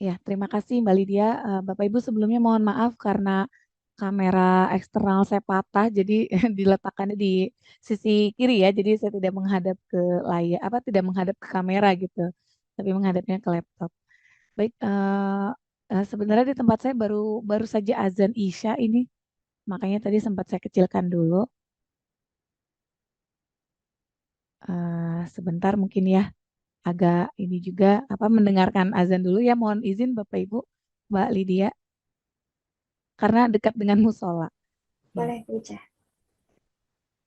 Ya, terima kasih Mbak Lydia. Bapak Ibu sebelumnya mohon maaf karena kamera eksternal saya patah, jadi diletakkannya di sisi kiri ya. Jadi saya tidak menghadap ke layar, tidak menghadap ke kamera gitu, tapi menghadapnya ke laptop. Baik, sebenarnya di tempat saya baru baru saja azan Isya ini, makanya tadi sempat saya kecilkan dulu. Sebentar mungkin ya, agak ini juga mendengarkan azan dulu ya. Mohon izin Bapak Ibu, Mbak Lydia, karena dekat dengan musola. Ya. Boleh Buca.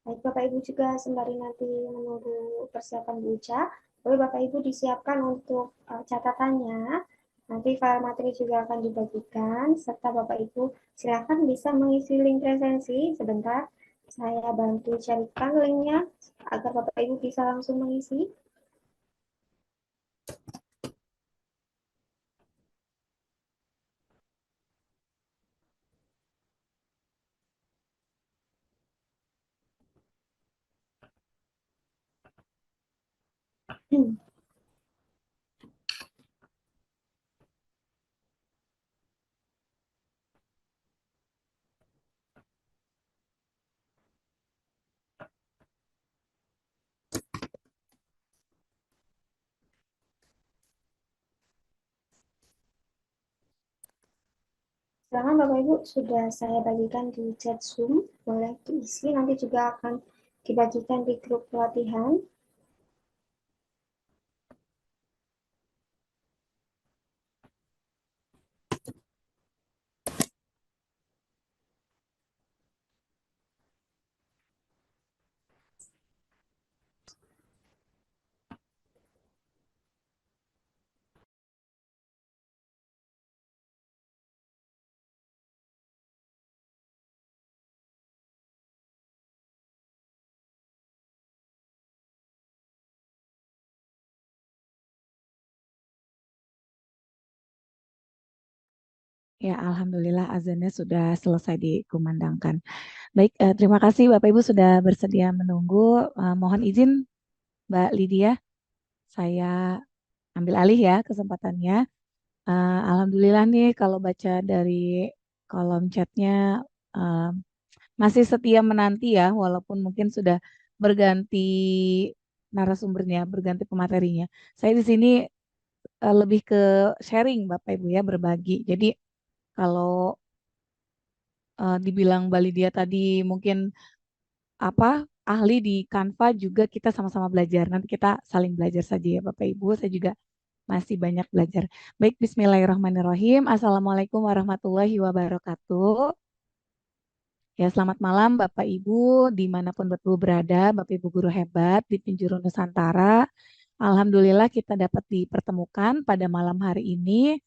Baik, Bapak Ibu juga sembari nanti menunggu persiapan Buca, boleh Bapak Ibu disiapkan untuk catatannya. Nanti file materi juga akan dibagikan, serta Bapak Ibu silakan bisa mengisi link presensi sebentar. Saya bantu carikan linknya agar Bapak Ibu bisa langsung mengisi. Silakan Bapak Ibu sudah saya bagikan di chat Zoom, boleh diisi, nanti juga akan dibagikan di grup pelatihan. Ya, Alhamdulillah azannya sudah selesai dikumandangkan. Baik, terima kasih Bapak Ibu sudah bersedia menunggu. Mohon izin Mbak Lydia, saya ambil alih ya kesempatannya. Alhamdulillah nih kalau baca dari kolom chatnya eh, masih setia menanti ya, walaupun mungkin sudah berganti narasumbernya, berganti pematerinya. Saya di sini lebih ke sharing Bapak Ibu ya, berbagi. Jadi kalau dibilang Mbak Lydia tadi mungkin apa ahli di Canva juga kita sama-sama belajar. Nanti kita saling belajar saja ya Bapak Ibu. Saya juga masih banyak belajar. Baik, Bismillahirrahmanirrahim. Assalamualaikum warahmatullahi wabarakatuh. Ya, selamat malam Bapak Ibu, dimanapun Bapak Ibu berada, Bapak Ibu guru hebat di penjuru Nusantara. Alhamdulillah kita dapat dipertemukan pada malam hari ini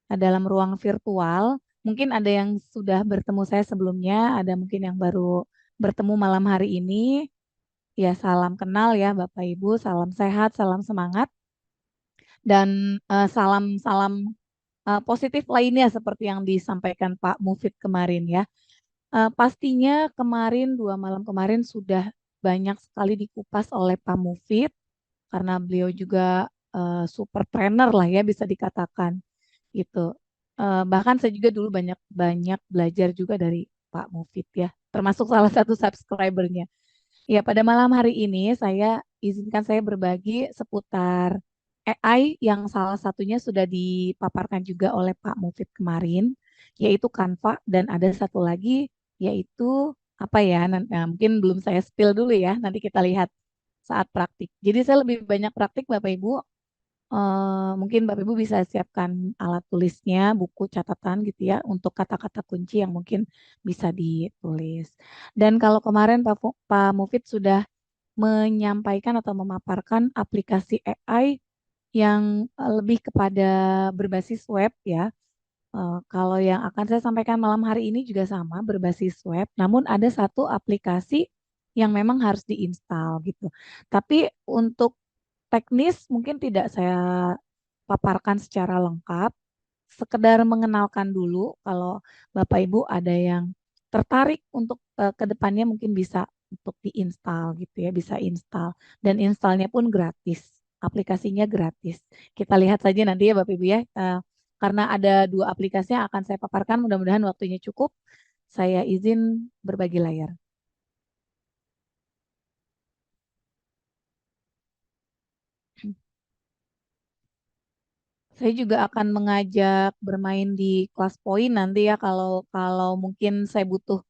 dalam ruang virtual. Mungkin ada yang sudah bertemu saya sebelumnya, ada mungkin yang baru bertemu malam hari ini. Ya, salam kenal ya Bapak Ibu, salam sehat, salam semangat, dan salam-salam positif lainnya seperti yang disampaikan Pak Mufid kemarin ya. Pastinya kemarin, 2 malam kemarin sudah banyak sekali dikupas oleh Pak Mufid, karena beliau juga super trainer lah ya bisa dikatakan gitu. Bahkan saya juga dulu banyak belajar juga dari Pak Mufid ya, termasuk salah satu subscribernya. Ya, pada malam hari ini izinkan saya berbagi seputar AI yang salah satunya sudah dipaparkan juga oleh Pak Mufid kemarin, yaitu Canva, dan ada satu lagi yaitu apa ya? Mungkin belum saya spill dulu ya, nanti kita lihat saat praktik. Jadi saya lebih banyak praktik Bapak Ibu. Mungkin Bapak Ibu bisa siapkan alat tulisnya, buku catatan gitu ya, untuk kata-kata kunci yang mungkin bisa ditulis. Dan kalau kemarin Pak Mufid sudah menyampaikan atau memaparkan aplikasi AI yang lebih kepada berbasis web ya. Kalau yang akan saya sampaikan malam hari ini juga sama, berbasis web, namun ada satu aplikasi yang memang harus diinstal gitu. Tapi untuk teknis mungkin tidak saya paparkan secara lengkap, sekedar mengenalkan dulu kalau Bapak Ibu ada yang tertarik untuk ke depannya mungkin bisa untuk diinstal gitu ya, bisa install, dan installnya pun gratis. Aplikasinya gratis. Kita lihat saja nanti ya Bapak Ibu ya. karena ada dua aplikasi yang akan saya paparkan, mudah-mudahan waktunya cukup. Saya izin berbagi layar. Saya juga akan mengajak bermain di kelas poin nanti ya kalau kalau mungkin saya butuh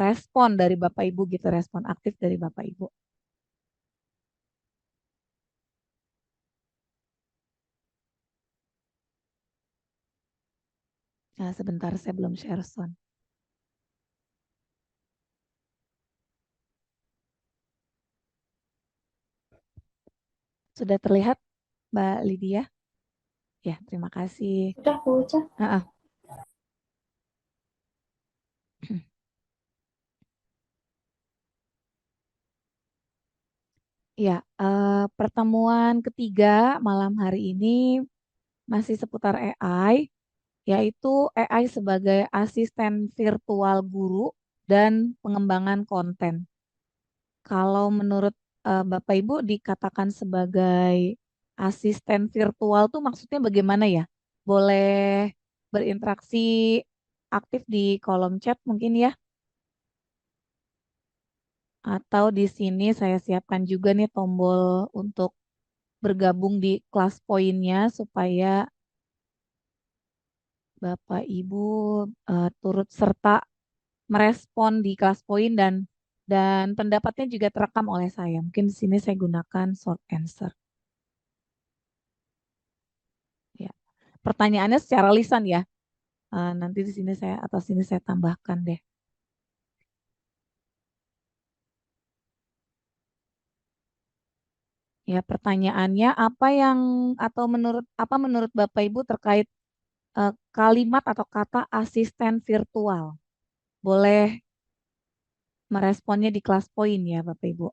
respon dari Bapak Ibu gitu, respon aktif dari Bapak Ibu. Nah, sebentar saya belum share sound. Sudah terlihat Mbak Lydia? Ya, terima kasih. Sudah, Bu Uca. Ah, ah. Ya, pertemuan ketiga malam hari ini masih seputar AI, yaitu AI sebagai asisten virtual guru dan pengembangan konten. Kalau menurut Bapak Ibu dikatakan sebagai asisten virtual tuh maksudnya bagaimana ya? Boleh berinteraksi aktif di kolom chat mungkin ya? Atau di sini saya siapkan juga nih tombol untuk bergabung di kelas poinnya supaya Bapak Ibu turut serta merespon di kelas poin dan pendapatnya juga terekam oleh saya. Mungkin di sini saya gunakan short answer. Ya. Pertanyaannya secara lisan ya. Nanti di sini saya atau sini saya tambahkan deh. Ya, pertanyaannya apa yang atau menurut Bapak Ibu terkait kalimat atau kata asisten virtual? Boleh meresponnya di kelas poin ya, Bapak Ibu.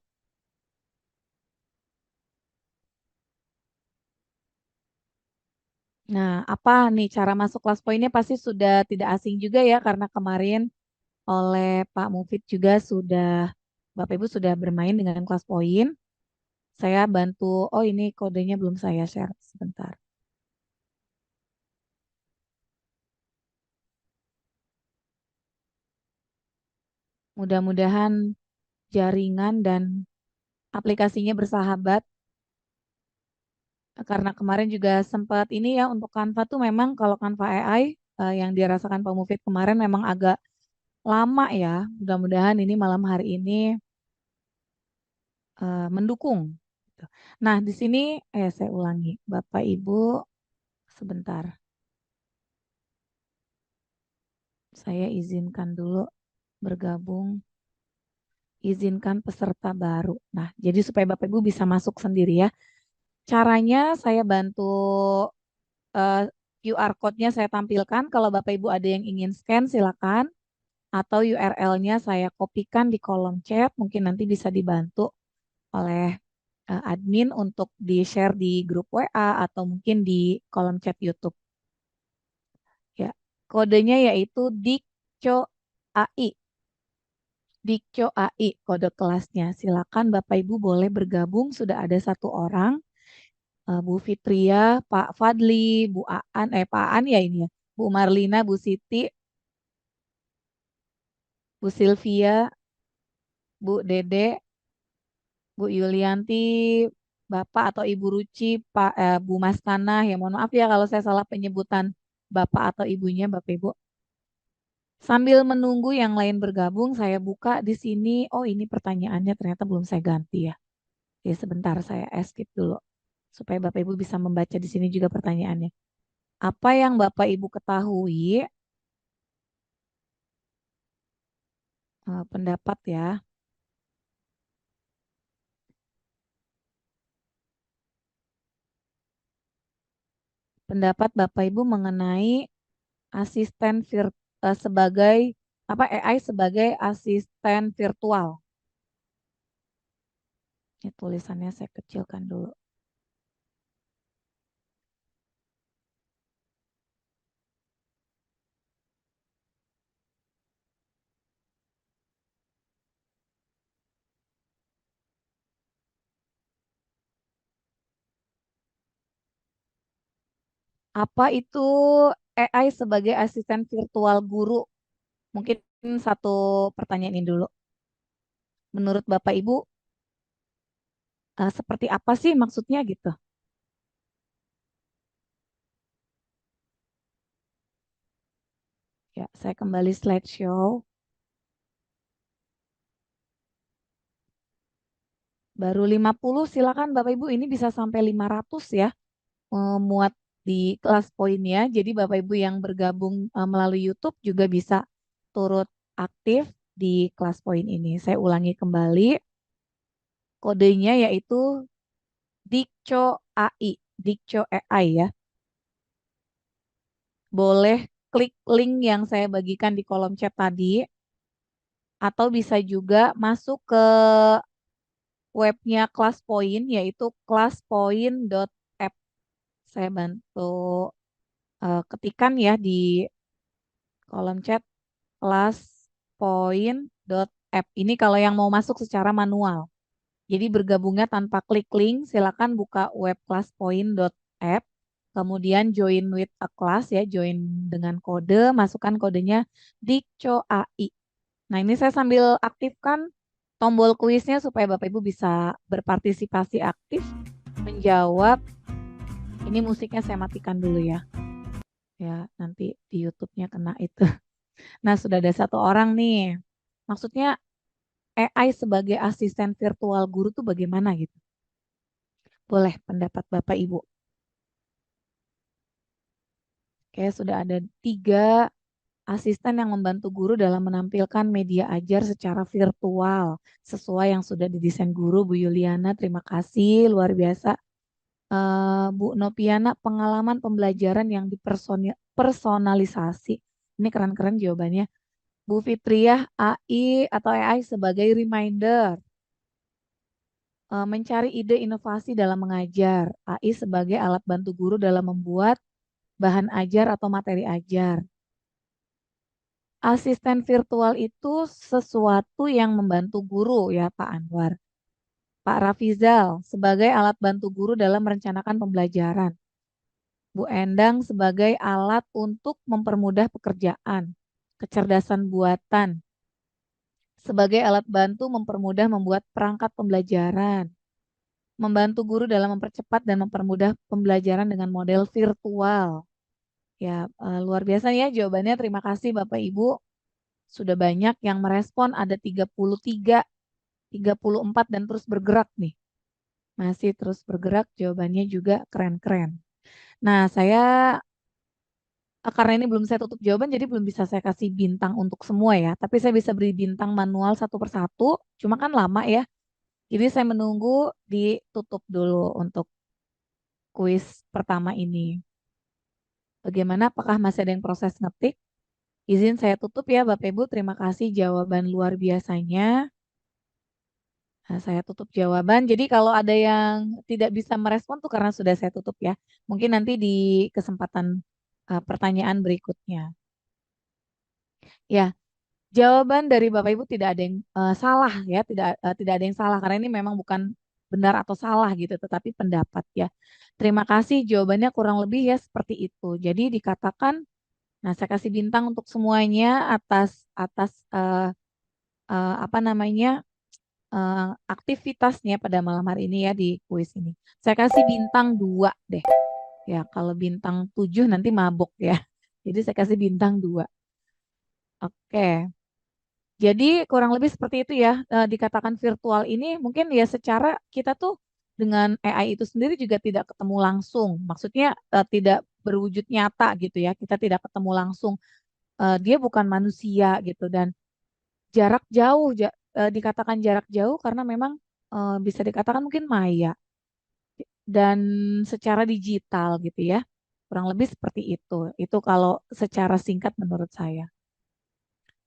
Nah, apa nih cara masuk kelas poinnya pasti sudah tidak asing juga ya karena kemarin oleh Pak Mufid juga sudah Bapak Ibu sudah bermain dengan kelas poin. Saya bantu, oh ini kodenya belum saya share sebentar. Mudah-mudahan jaringan dan aplikasinya bersahabat karena kemarin juga sempat ini ya untuk Canva tuh memang kalau Canva AI yang dirasakan Pak Mufid kemarin memang agak lama ya. Mudah-mudahan ini malam hari ini mendukung. Gitu. Nah, di sini saya ulangi, Bapak Ibu sebentar. Saya izinkan dulu bergabung, izinkan peserta baru. Nah, jadi supaya Bapak Ibu bisa masuk sendiri ya. Caranya saya bantu eh, QR code-nya saya tampilkan. Kalau Bapak Ibu ada yang ingin scan, silakan. Atau URL-nya saya kopikan di kolom chat. Mungkin nanti bisa dibantu oleh admin untuk di-share di grup WA atau mungkin di kolom chat YouTube. Ya, kodenya yaitu Dikco AI. Dikco AI kode kelasnya. Silakan Bapak Ibu boleh bergabung. Sudah ada satu orang, Bu Fitria, Pak Fadli, Bu Aan, Pak Aan ya ini ya, Bu Marlina, Bu Siti, Bu Sylvia, Bu Dede, Bu Yulianti, Bapak atau Ibu Ruci, Bu Mas Tanah. Ya mohon maaf ya kalau saya salah penyebutan Bapak atau Ibunya, Bapak Ibu. Sambil menunggu yang lain bergabung, saya buka di sini. Oh, ini pertanyaannya ternyata belum saya ganti ya. Ya, sebentar saya skip dulu supaya Bapak Ibu bisa membaca di sini juga pertanyaannya. Apa yang Bapak Ibu ketahui, pendapat ya, pendapat Bapak Ibu mengenai asisten sebagai apa AI sebagai asisten virtual. Ini tulisannya saya kecilkan dulu. Apa itu AI sebagai asisten virtual guru? Mungkin satu pertanyaan ini dulu. Menurut Bapak Ibu, seperti apa sih maksudnya gitu? Ya, saya kembali slideshow. Baru 50, silakan Bapak Ibu, ini bisa sampai 500 ya, muat di kelas poinnya. Jadi Bapak Ibu yang bergabung melalui YouTube juga bisa turut aktif di kelas poin ini. Saya ulangi kembali, kodenya yaitu Dikco AI, Dikco AI ya. Boleh klik link yang saya bagikan di kolom chat tadi, atau bisa juga masuk ke webnya kelas poin yaitu kelaspoin.app. Saya bantu ketikan ya di kolom chat kelaspoin.app. Ini kalau yang mau masuk secara manual. Jadi bergabungnya tanpa klik link, silakan buka web kelaspoin.app, kemudian join with a class ya, join dengan kode, masukkan kodenya DIKCOAI. Nah, ini saya sambil aktifkan tombol kuisnya supaya Bapak Ibu bisa berpartisipasi aktif menjawab. Ini musiknya saya matikan dulu ya. Ya, nanti di YouTube-nya kena itu. Nah, sudah ada satu orang nih. Maksudnya AI sebagai asisten virtual guru tuh bagaimana gitu? Boleh pendapat Bapak Ibu. Oke, sudah ada 3 asisten yang membantu guru dalam menampilkan media ajar secara virtual sesuai yang sudah didesain guru. Bu Yuliana, terima kasih luar biasa. Bu Nopiana, pengalaman pembelajaran yang dipersonalisasi. Ini keren-keren jawabannya. Bu Fitriah, AI atau AI sebagai reminder. Mencari ide inovasi dalam mengajar. AI sebagai alat bantu guru dalam membuat bahan ajar atau materi ajar. Asisten virtual itu sesuatu yang membantu guru ya Pak Anwar. Pak Rafizal sebagai alat bantu guru dalam merencanakan pembelajaran. Bu Endang sebagai alat untuk mempermudah pekerjaan. Kecerdasan buatan sebagai alat bantu mempermudah membuat perangkat pembelajaran. Membantu guru dalam mempercepat dan mempermudah pembelajaran dengan model virtual. Ya, luar biasa ya jawabannya. Terima kasih Bapak Ibu. Sudah banyak yang merespon, ada 33, 34 dan terus bergerak nih. Masih terus bergerak, jawabannya juga keren-keren. Nah, saya karena ini belum saya tutup jawaban, jadi belum bisa saya kasih bintang untuk semua ya. Tapi saya bisa beri bintang manual satu persatu, cuma kan lama ya. Jadi saya menunggu ditutup dulu untuk kuis pertama ini. Bagaimana? Apakah masih ada yang proses ngetik? Izin saya tutup ya Bapak Ibu. Terima kasih jawaban luar biasanya. Nah, saya tutup jawaban. Jadi kalau ada yang tidak bisa merespon tuh karena sudah saya tutup ya. Mungkin nanti di kesempatan pertanyaan berikutnya. Ya, jawaban dari Bapak Ibu tidak ada yang salah ya, tidak ada yang salah karena ini memang bukan benar atau salah gitu, tetapi pendapat ya. Terima kasih jawabannya kurang lebih ya seperti itu. Jadi dikatakan, nah saya kasih bintang untuk semuanya atas atas apa namanya aktivitasnya pada malam hari ini ya di kuis ini. Saya kasih bintang 2 deh. Ya, kalau bintang 7 nanti mabuk ya. Jadi saya kasih bintang 2. Oke. Jadi kurang lebih seperti itu ya. Dikatakan virtual ini mungkin ya secara kita tuh dengan AI itu sendiri juga tidak ketemu langsung. Maksudnya tidak berwujud nyata gitu ya. Kita tidak ketemu langsung. Dia bukan manusia gitu dan jarak jauh dikatakan jarak jauh karena memang bisa dikatakan mungkin maya dan secara digital gitu ya. Kurang lebih seperti itu. Itu kalau secara singkat menurut saya.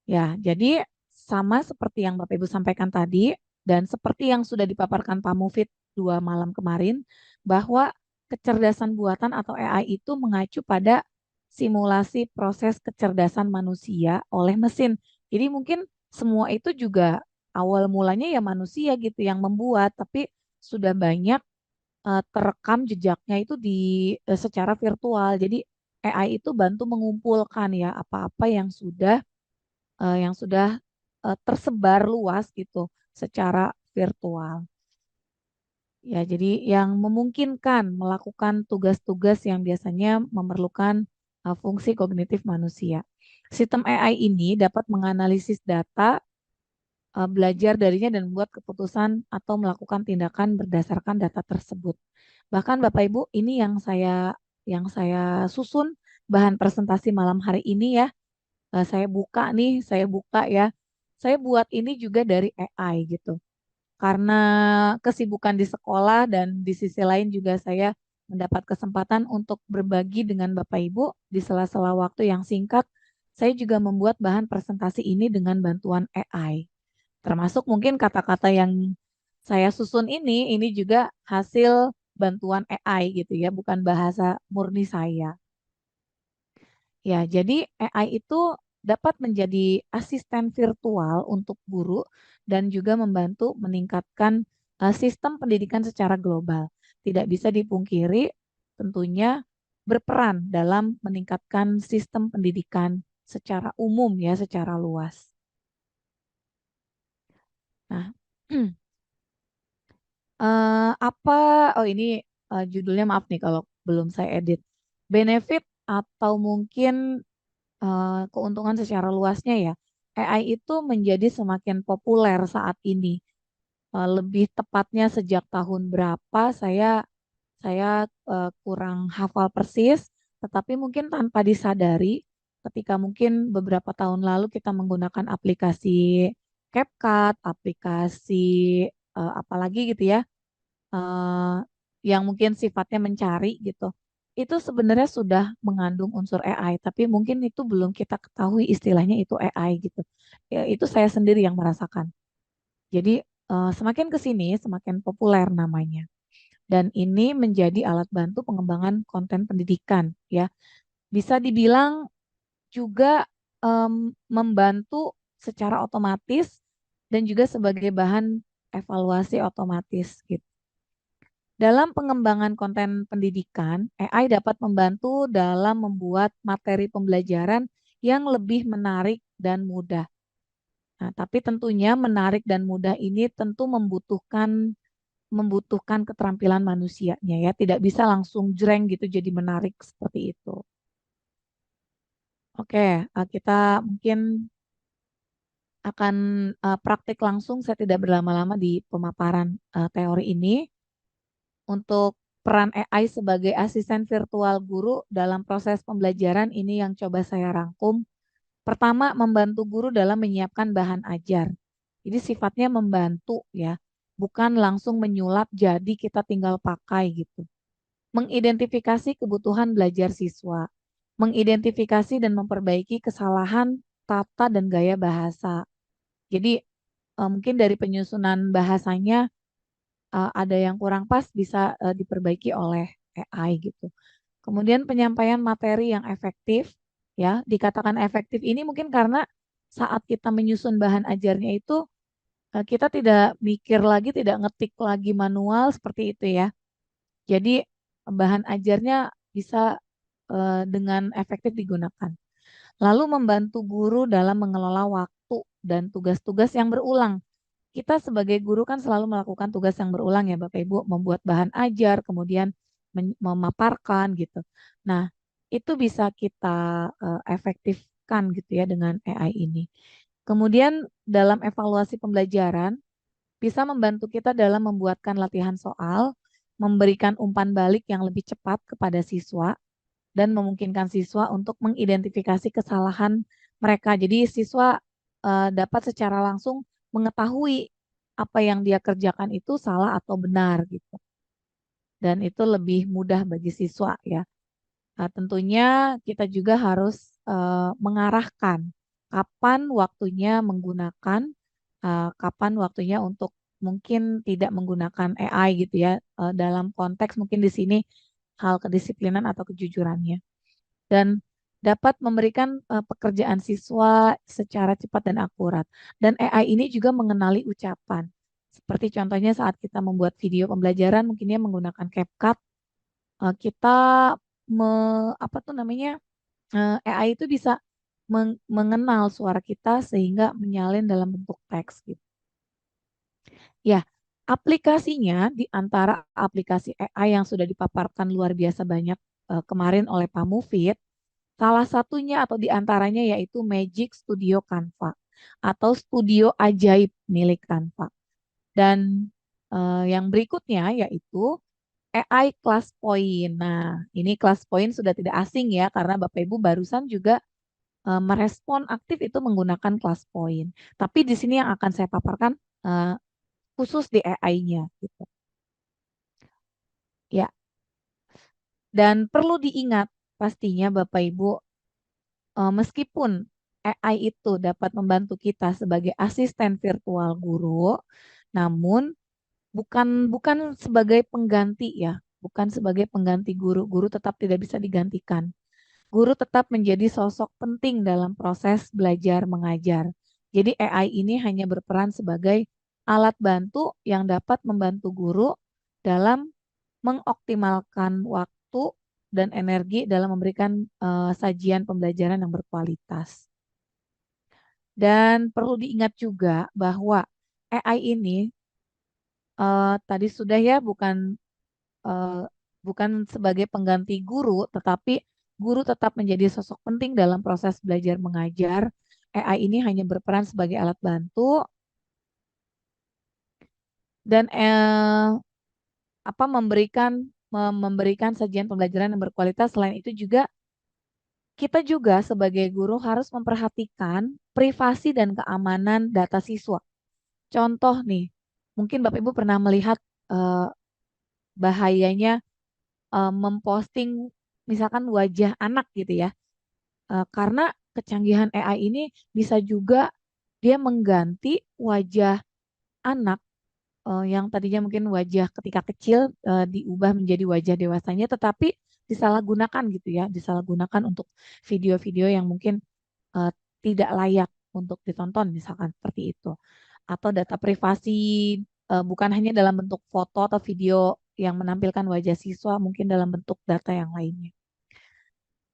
Ya, jadi sama seperti yang Bapak Ibu sampaikan tadi dan seperti yang sudah dipaparkan Pak Mufid 2 malam kemarin bahwa kecerdasan buatan atau AI itu mengacu pada simulasi proses kecerdasan manusia oleh mesin. Jadi mungkin semua itu juga awal mulanya ya manusia gitu yang membuat, tapi sudah banyak terekam jejaknya itu secara virtual. Jadi AI itu bantu mengumpulkan ya apa-apa yang sudah tersebar luas gitu secara virtual. Ya, jadi yang memungkinkan melakukan tugas-tugas yang biasanya memerlukan fungsi kognitif manusia. Sistem AI ini dapat menganalisis data, belajar darinya dan membuat keputusan atau melakukan tindakan berdasarkan data tersebut. Bahkan Bapak Ibu, ini yang saya susun bahan presentasi malam hari ini ya. Saya buka ya. Saya buat ini juga dari AI gitu. Karena kesibukan di sekolah dan di sisi lain juga saya mendapat kesempatan untuk berbagi dengan Bapak Ibu di sela-sela waktu yang singkat. Saya juga membuat bahan presentasi ini dengan bantuan AI. Termasuk mungkin kata-kata yang saya susun ini juga hasil bantuan AI gitu ya, bukan bahasa murni saya. Ya, jadi AI itu dapat menjadi asisten virtual untuk guru dan juga membantu meningkatkan sistem pendidikan secara global. Tidak bisa dipungkiri tentunya berperan dalam meningkatkan sistem pendidikan secara umum ya, secara luas. Nah, apa, oh ini judulnya maaf nih kalau belum saya edit. Benefit atau mungkin keuntungan secara luasnya ya, AI itu menjadi semakin populer saat ini. Lebih tepatnya sejak tahun berapa saya kurang hafal persis, tetapi mungkin tanpa disadari, ketika mungkin beberapa tahun lalu kita menggunakan aplikasi CapCut, aplikasi apalagi gitu ya, eh, yang mungkin sifatnya mencari gitu, itu sebenarnya sudah mengandung unsur AI, tapi mungkin itu belum kita ketahui istilahnya itu AI gitu. Ya, itu saya sendiri yang merasakan. Jadi semakin ke sini semakin populer namanya. Dan ini menjadi alat bantu pengembangan konten pendidikan ya. Bisa dibilang juga membantu secara otomatis dan juga sebagai bahan evaluasi otomatis gitu. Dalam pengembangan konten pendidikan, AI dapat membantu dalam membuat materi pembelajaran yang lebih menarik dan mudah. Nah, tapi tentunya menarik dan mudah ini tentu membutuhkan keterampilan manusianya ya, tidak bisa langsung jreng gitu jadi menarik seperti itu. Oke, kita mungkin akan praktik langsung, saya tidak berlama-lama di pemaparan teori ini. Untuk peran AI sebagai asisten virtual guru dalam proses pembelajaran ini yang coba saya rangkum. Pertama, membantu guru dalam menyiapkan bahan ajar. Jadi sifatnya membantu ya, bukan langsung menyulap jadi kita tinggal pakai gitu. Mengidentifikasi kebutuhan belajar siswa, mengidentifikasi dan memperbaiki kesalahan tata dan gaya bahasa. Jadi mungkin dari penyusunan bahasanya ada yang kurang pas bisa diperbaiki oleh AI gitu. Kemudian penyampaian materi yang efektif, ya, dikatakan efektif ini mungkin karena saat kita menyusun bahan ajarnya itu kita tidak mikir lagi, tidak ngetik lagi manual seperti itu ya. Jadi bahan ajarnya bisa dengan efektif digunakan. Lalu membantu guru dalam mengelola waktu dan tugas-tugas yang berulang. Kita sebagai guru kan selalu melakukan tugas yang berulang ya Bapak Ibu, membuat bahan ajar, kemudian memaparkan gitu. Nah, itu bisa kita efektifkan gitu ya dengan AI ini. Kemudian dalam evaluasi pembelajaran bisa membantu kita dalam membuatkan latihan soal, memberikan umpan balik yang lebih cepat kepada siswa dan memungkinkan siswa untuk mengidentifikasi kesalahan mereka. Jadi siswa dapat secara langsung mengetahui apa yang dia kerjakan itu salah atau benar gitu. Dan itu lebih mudah bagi siswa ya. Nah, tentunya kita juga harus mengarahkan kapan waktunya menggunakan, kapan waktunya untuk mungkin tidak menggunakan AI gitu ya. Dalam konteks mungkin di sini hal kedisiplinan atau kejujurannya. Dan dapat memberikan pekerjaan siswa secara cepat dan akurat. Dan AI ini juga mengenali ucapan. Seperti contohnya saat kita membuat video pembelajaran, mungkinnya menggunakan CapCut, kita apa tuh namanya, AI itu bisa mengenal suara kita sehingga menyalin dalam bentuk teks gitu. Ya, aplikasinya di antara aplikasi AI yang sudah dipaparkan luar biasa banyak kemarin oleh Pak Mufid, salah satunya atau di antaranya yaitu Magic Studio Canva atau studio ajaib milik Canva. Dan yang berikutnya yaitu AI Class Point. Nah, ini Class Point sudah tidak asing ya karena Bapak Ibu barusan juga merespon aktif itu menggunakan Class Point. Tapi di sini yang akan saya paparkan eh, khusus di AI-nya gitu. Ya, dan perlu diingat pastinya Bapak Ibu, meskipun AI itu dapat membantu kita sebagai asisten virtual guru, namun bukan bukan sebagai pengganti ya, bukan sebagai pengganti guru. Guru tetap tidak bisa digantikan. Guru tetap menjadi sosok penting dalam proses belajar mengajar. Jadi AI ini hanya berperan sebagai alat bantu yang dapat membantu guru dalam mengoptimalkan waktu dan energi dalam memberikan sajian pembelajaran yang berkualitas. Dan perlu diingat juga bahwa AI ini tadi sudah ya eh, bukan sebagai pengganti guru, tetapi guru tetap menjadi sosok penting dalam proses belajar mengajar. AI ini hanya berperan sebagai alat bantu dan apa memberikan sajian pembelajaran yang berkualitas. Selain itu juga kita juga sebagai guru harus memperhatikan privasi dan keamanan data siswa. Contoh nih, mungkin Bapak Ibu pernah melihat eh, bahayanya memposting misalkan wajah anak gitu ya. Karena kecanggihan AI ini bisa juga dia mengganti wajah anak yang tadinya mungkin wajah ketika kecil diubah menjadi wajah dewasanya, tetapi disalahgunakan gitu ya, disalahgunakan untuk video-video yang mungkin eh, tidak layak untuk ditonton, misalkan seperti itu. Atau data privasi bukan hanya dalam bentuk foto atau video yang menampilkan wajah siswa, mungkin dalam bentuk data yang lainnya.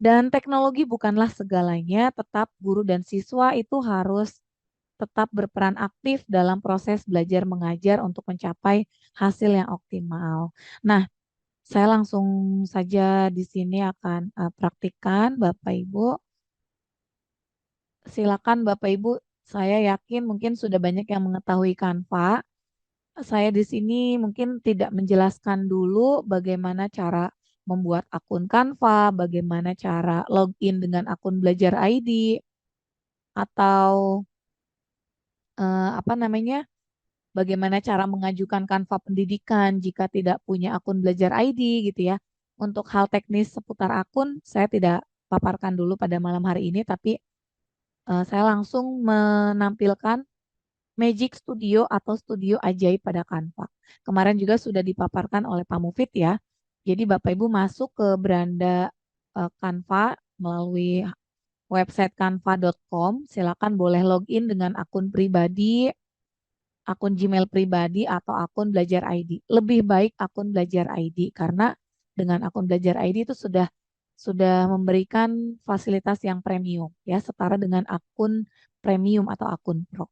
Dan teknologi bukanlah segalanya, tetap guru dan siswa itu harus tetap berperan aktif dalam proses belajar mengajar untuk mencapai hasil yang optimal. Nah, saya langsung saja di sini akan praktikkan Bapak Ibu. Silakan Bapak Ibu, saya yakin mungkin sudah banyak yang mengetahui Canva. Saya di sini mungkin tidak menjelaskan dulu bagaimana cara membuat akun Canva, bagaimana cara login dengan akun Belajar ID, atau apa namanya, bagaimana cara mengajukan Canva pendidikan jika tidak punya akun Belajar ID gitu ya. Untuk hal teknis seputar akun, saya tidak paparkan dulu pada malam hari ini, tapi saya langsung menampilkan Magic Studio atau studio ajaib pada Canva. Kemarin juga sudah dipaparkan oleh Pak Mufid ya. Jadi Bapak Ibu masuk ke beranda Canva melalui website canva.com. Silakan boleh login dengan akun pribadi, akun Gmail pribadi atau akun Belajar ID. Lebih baik akun Belajar ID karena dengan akun Belajar ID itu sudah memberikan fasilitas yang premium ya, setara dengan akun premium atau akun pro.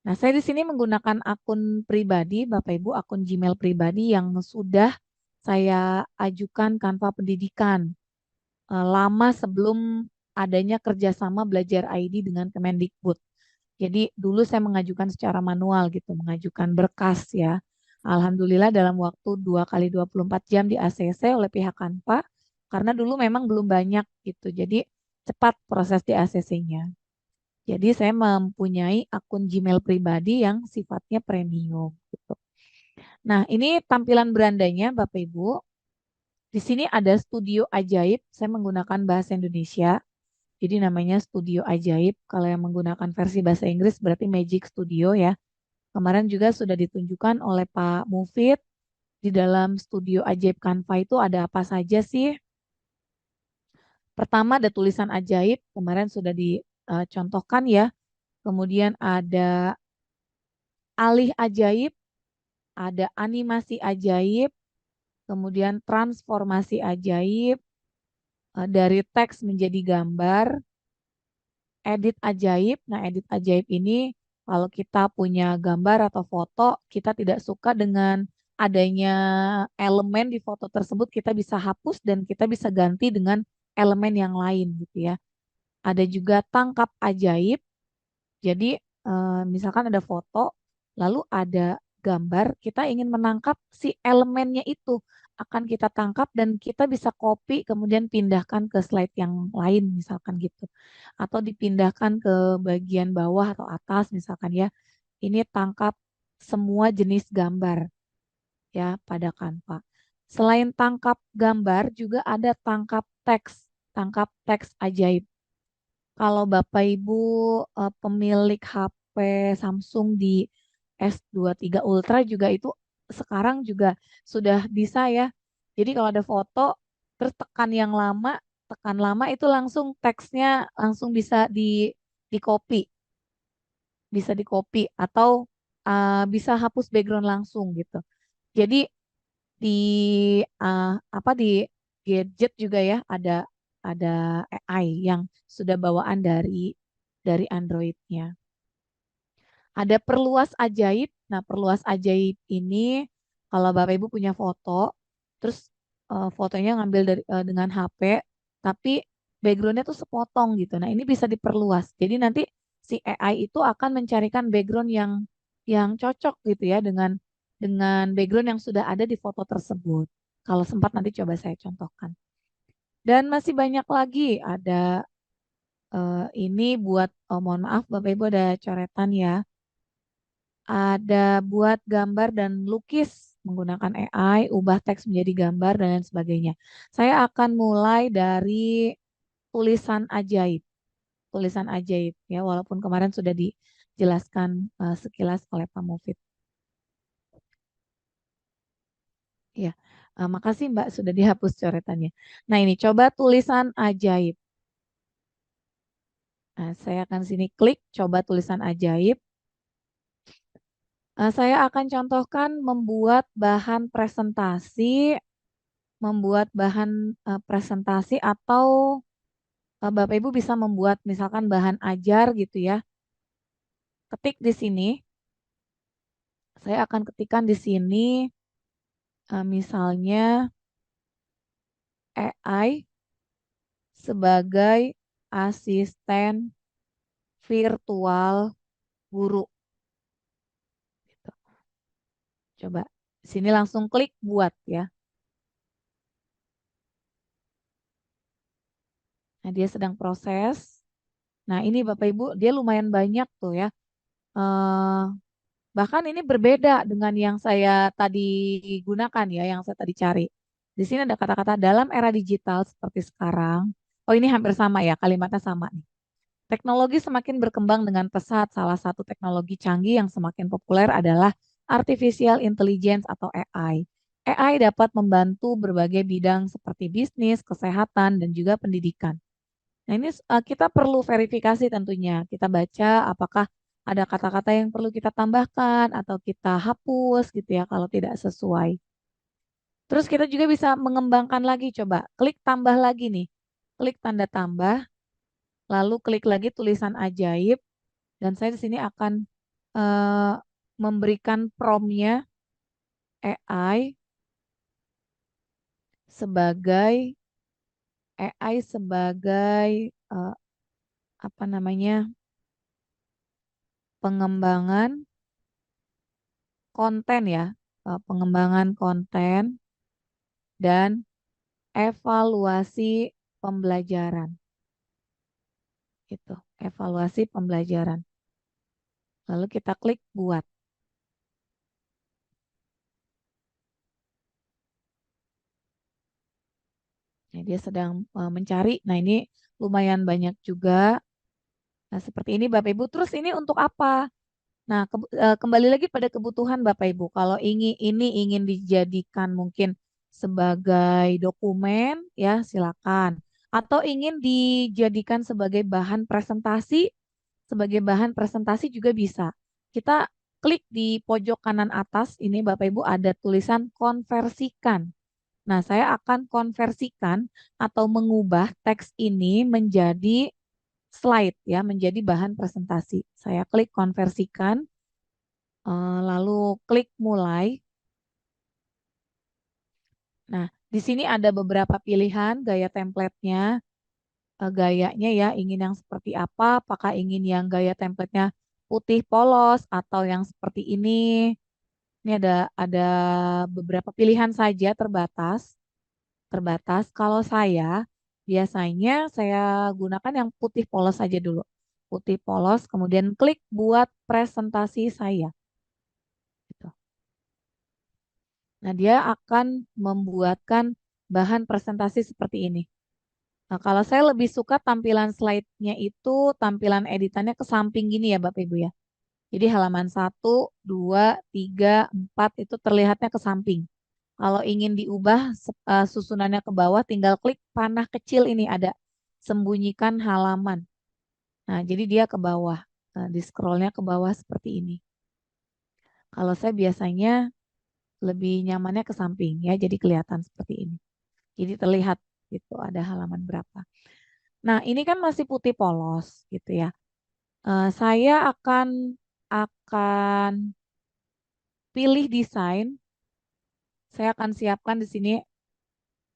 Nah, saya di sini menggunakan akun pribadi, Bapak Ibu, akun Gmail pribadi yang sudah saya ajukan Canva Pendidikan lama sebelum adanya kerjasama Belajar ID dengan Kemendikbud. Jadi dulu saya mengajukan secara manual gitu, mengajukan berkas ya. Alhamdulillah dalam waktu 2 kali 24 jam di ACC oleh pihak Canva, karena dulu memang belum banyak gitu. Jadi cepat proses di ACC-nya. Jadi saya mempunyai akun Gmail pribadi yang sifatnya premium gitu. Nah, ini tampilan berandanya Bapak Ibu. Di sini ada studio ajaib. Saya menggunakan bahasa Indonesia. Jadi namanya studio ajaib. Kalau yang menggunakan versi bahasa Inggris berarti Magic Studio ya. Kemarin juga sudah ditunjukkan oleh Pak Mufid di dalam studio ajaib Canva itu ada apa saja sih? Pertama ada tulisan ajaib, kemarin sudah dicontohkan ya. Kemudian ada alih ajaib, ada animasi ajaib, kemudian transformasi ajaib, dari teks menjadi gambar, edit ajaib. Nah, edit ajaib ini kalau kita punya gambar atau foto, kita tidak suka dengan adanya elemen di foto tersebut, kita bisa hapus dan kita bisa ganti dengan elemen yang lain gitu ya. Ada juga tangkap ajaib. Jadi misalkan ada foto, lalu ada gambar, kita ingin menangkap si elemennya itu, akan kita tangkap dan kita bisa copy kemudian pindahkan ke slide yang lain misalkan gitu. Atau dipindahkan ke bagian bawah atau atas misalkan ya. Ini tangkap semua jenis gambar ya pada Canva. Selain tangkap gambar juga ada tangkap teks ajaib. Kalau Bapak Ibu pemilik HP Samsung di S23 Ultra juga itu sekarang juga sudah bisa ya. Jadi kalau ada foto terus tekan lama itu langsung teksnya langsung di copy, bisa di copy atau bisa hapus background langsung gitu. Jadi di apa di gadget juga ya ada AI yang sudah bawaan dari Android-nya. Ada perluas ajaib. Nah, perluas ajaib ini kalau Bapak Ibu punya foto, terus fotonya ngambil dengan HP, tapi backgroundnya tuh sepotong gitu. Nah, ini bisa diperluas. Jadi nanti si AI itu akan mencarikan background yang cocok gitu ya dengan background yang sudah ada di foto tersebut. Kalau sempat nanti coba saya contohkan. Dan masih banyak lagi ada ini buat mohon maaf Bapak Ibu ada coretan ya. Ada buat gambar dan lukis menggunakan AI, ubah teks menjadi gambar dan lain sebagainya. Saya akan mulai dari tulisan ajaib. Tulisan ajaib ya, walaupun kemarin sudah dijelaskan sekilas oleh Pak Mufid. Ya, makasih Mbak sudah dihapus coretannya. Nah ini coba tulisan ajaib. Nah, saya akan sini klik coba tulisan ajaib. Saya akan contohkan membuat bahan presentasi atau Bapak Ibu bisa membuat misalkan bahan ajar gitu ya. Ketik di sini, saya akan ketikkan di sini misalnya AI sebagai asisten virtual guru. Gitu. Coba di sini langsung klik buat ya. Nah, dia sedang proses. Nah, ini Bapak Ibu, dia lumayan banyak tuh ya. Eh, Bahkan ini berbeda dengan yang saya tadi gunakan ya, yang saya tadi cari. Di sini ada kata-kata dalam era digital seperti sekarang. Oh, ini hampir sama ya, kalimatnya sama nih. Teknologi semakin berkembang dengan pesat. Salah satu teknologi canggih yang semakin populer adalah artificial intelligence atau AI. AI dapat membantu berbagai bidang seperti bisnis, kesehatan, dan juga pendidikan. Nah, ini kita perlu verifikasi tentunya. Kita baca apakah ada kata-kata yang perlu kita tambahkan atau kita hapus gitu ya kalau tidak sesuai. Terus kita juga bisa mengembangkan lagi, coba klik tambah lagi nih. Klik tanda tambah, lalu klik lagi tulisan ajaib dan saya di sini akan eh, memberikan promptnya AI sebagai eh, apa namanya pengembangan konten ya, pengembangan konten dan evaluasi pembelajaran. Itu, evaluasi pembelajaran. Lalu kita klik buat. Nah, dia sedang mencari. Nah, ini lumayan banyak juga. Nah, seperti ini Bapak Ibu. Terus ini untuk apa? Nah, kembali lagi pada kebutuhan Bapak Ibu. Kalau ingin dijadikan mungkin sebagai dokumen, ya silakan. Atau ingin dijadikan sebagai bahan presentasi juga bisa. Kita klik di pojok kanan atas, ini Bapak Ibu ada tulisan konversikan. Nah, saya akan konversikan atau mengubah teks ini menjadi slide ya, menjadi bahan presentasi. Saya klik konversikan, lalu klik mulai. Nah, di sini ada beberapa pilihan gaya template-nya, gayanya ya, ingin yang seperti apa, apakah ingin yang gaya template-nya putih polos atau yang seperti ini. Ini ada beberapa pilihan saja terbatas. Terbatas. Kalau saya biasanya saya gunakan yang putih polos saja dulu. Putih polos, kemudian klik buat presentasi saya. Gitu. Nah, dia akan membuatkan bahan presentasi seperti ini. Nah, kalau saya lebih suka tampilan slide-nya itu, tampilan editannya ke samping gini ya Bapak Ibu ya. Jadi halaman 1, 2, 3, 4 itu terlihatnya ke samping. Kalau ingin diubah susunannya ke bawah, tinggal klik panah kecil ini ada sembunyikan halaman. Nah, jadi dia ke bawah. Di scrollnya ke bawah seperti ini. Kalau saya biasanya lebih nyamannya ke samping ya, jadi kelihatan seperti ini. Jadi terlihat gitu ada halaman berapa. Nah, ini kan masih putih polos gitu ya. Saya akan pilih desain. Saya akan siapkan di sini.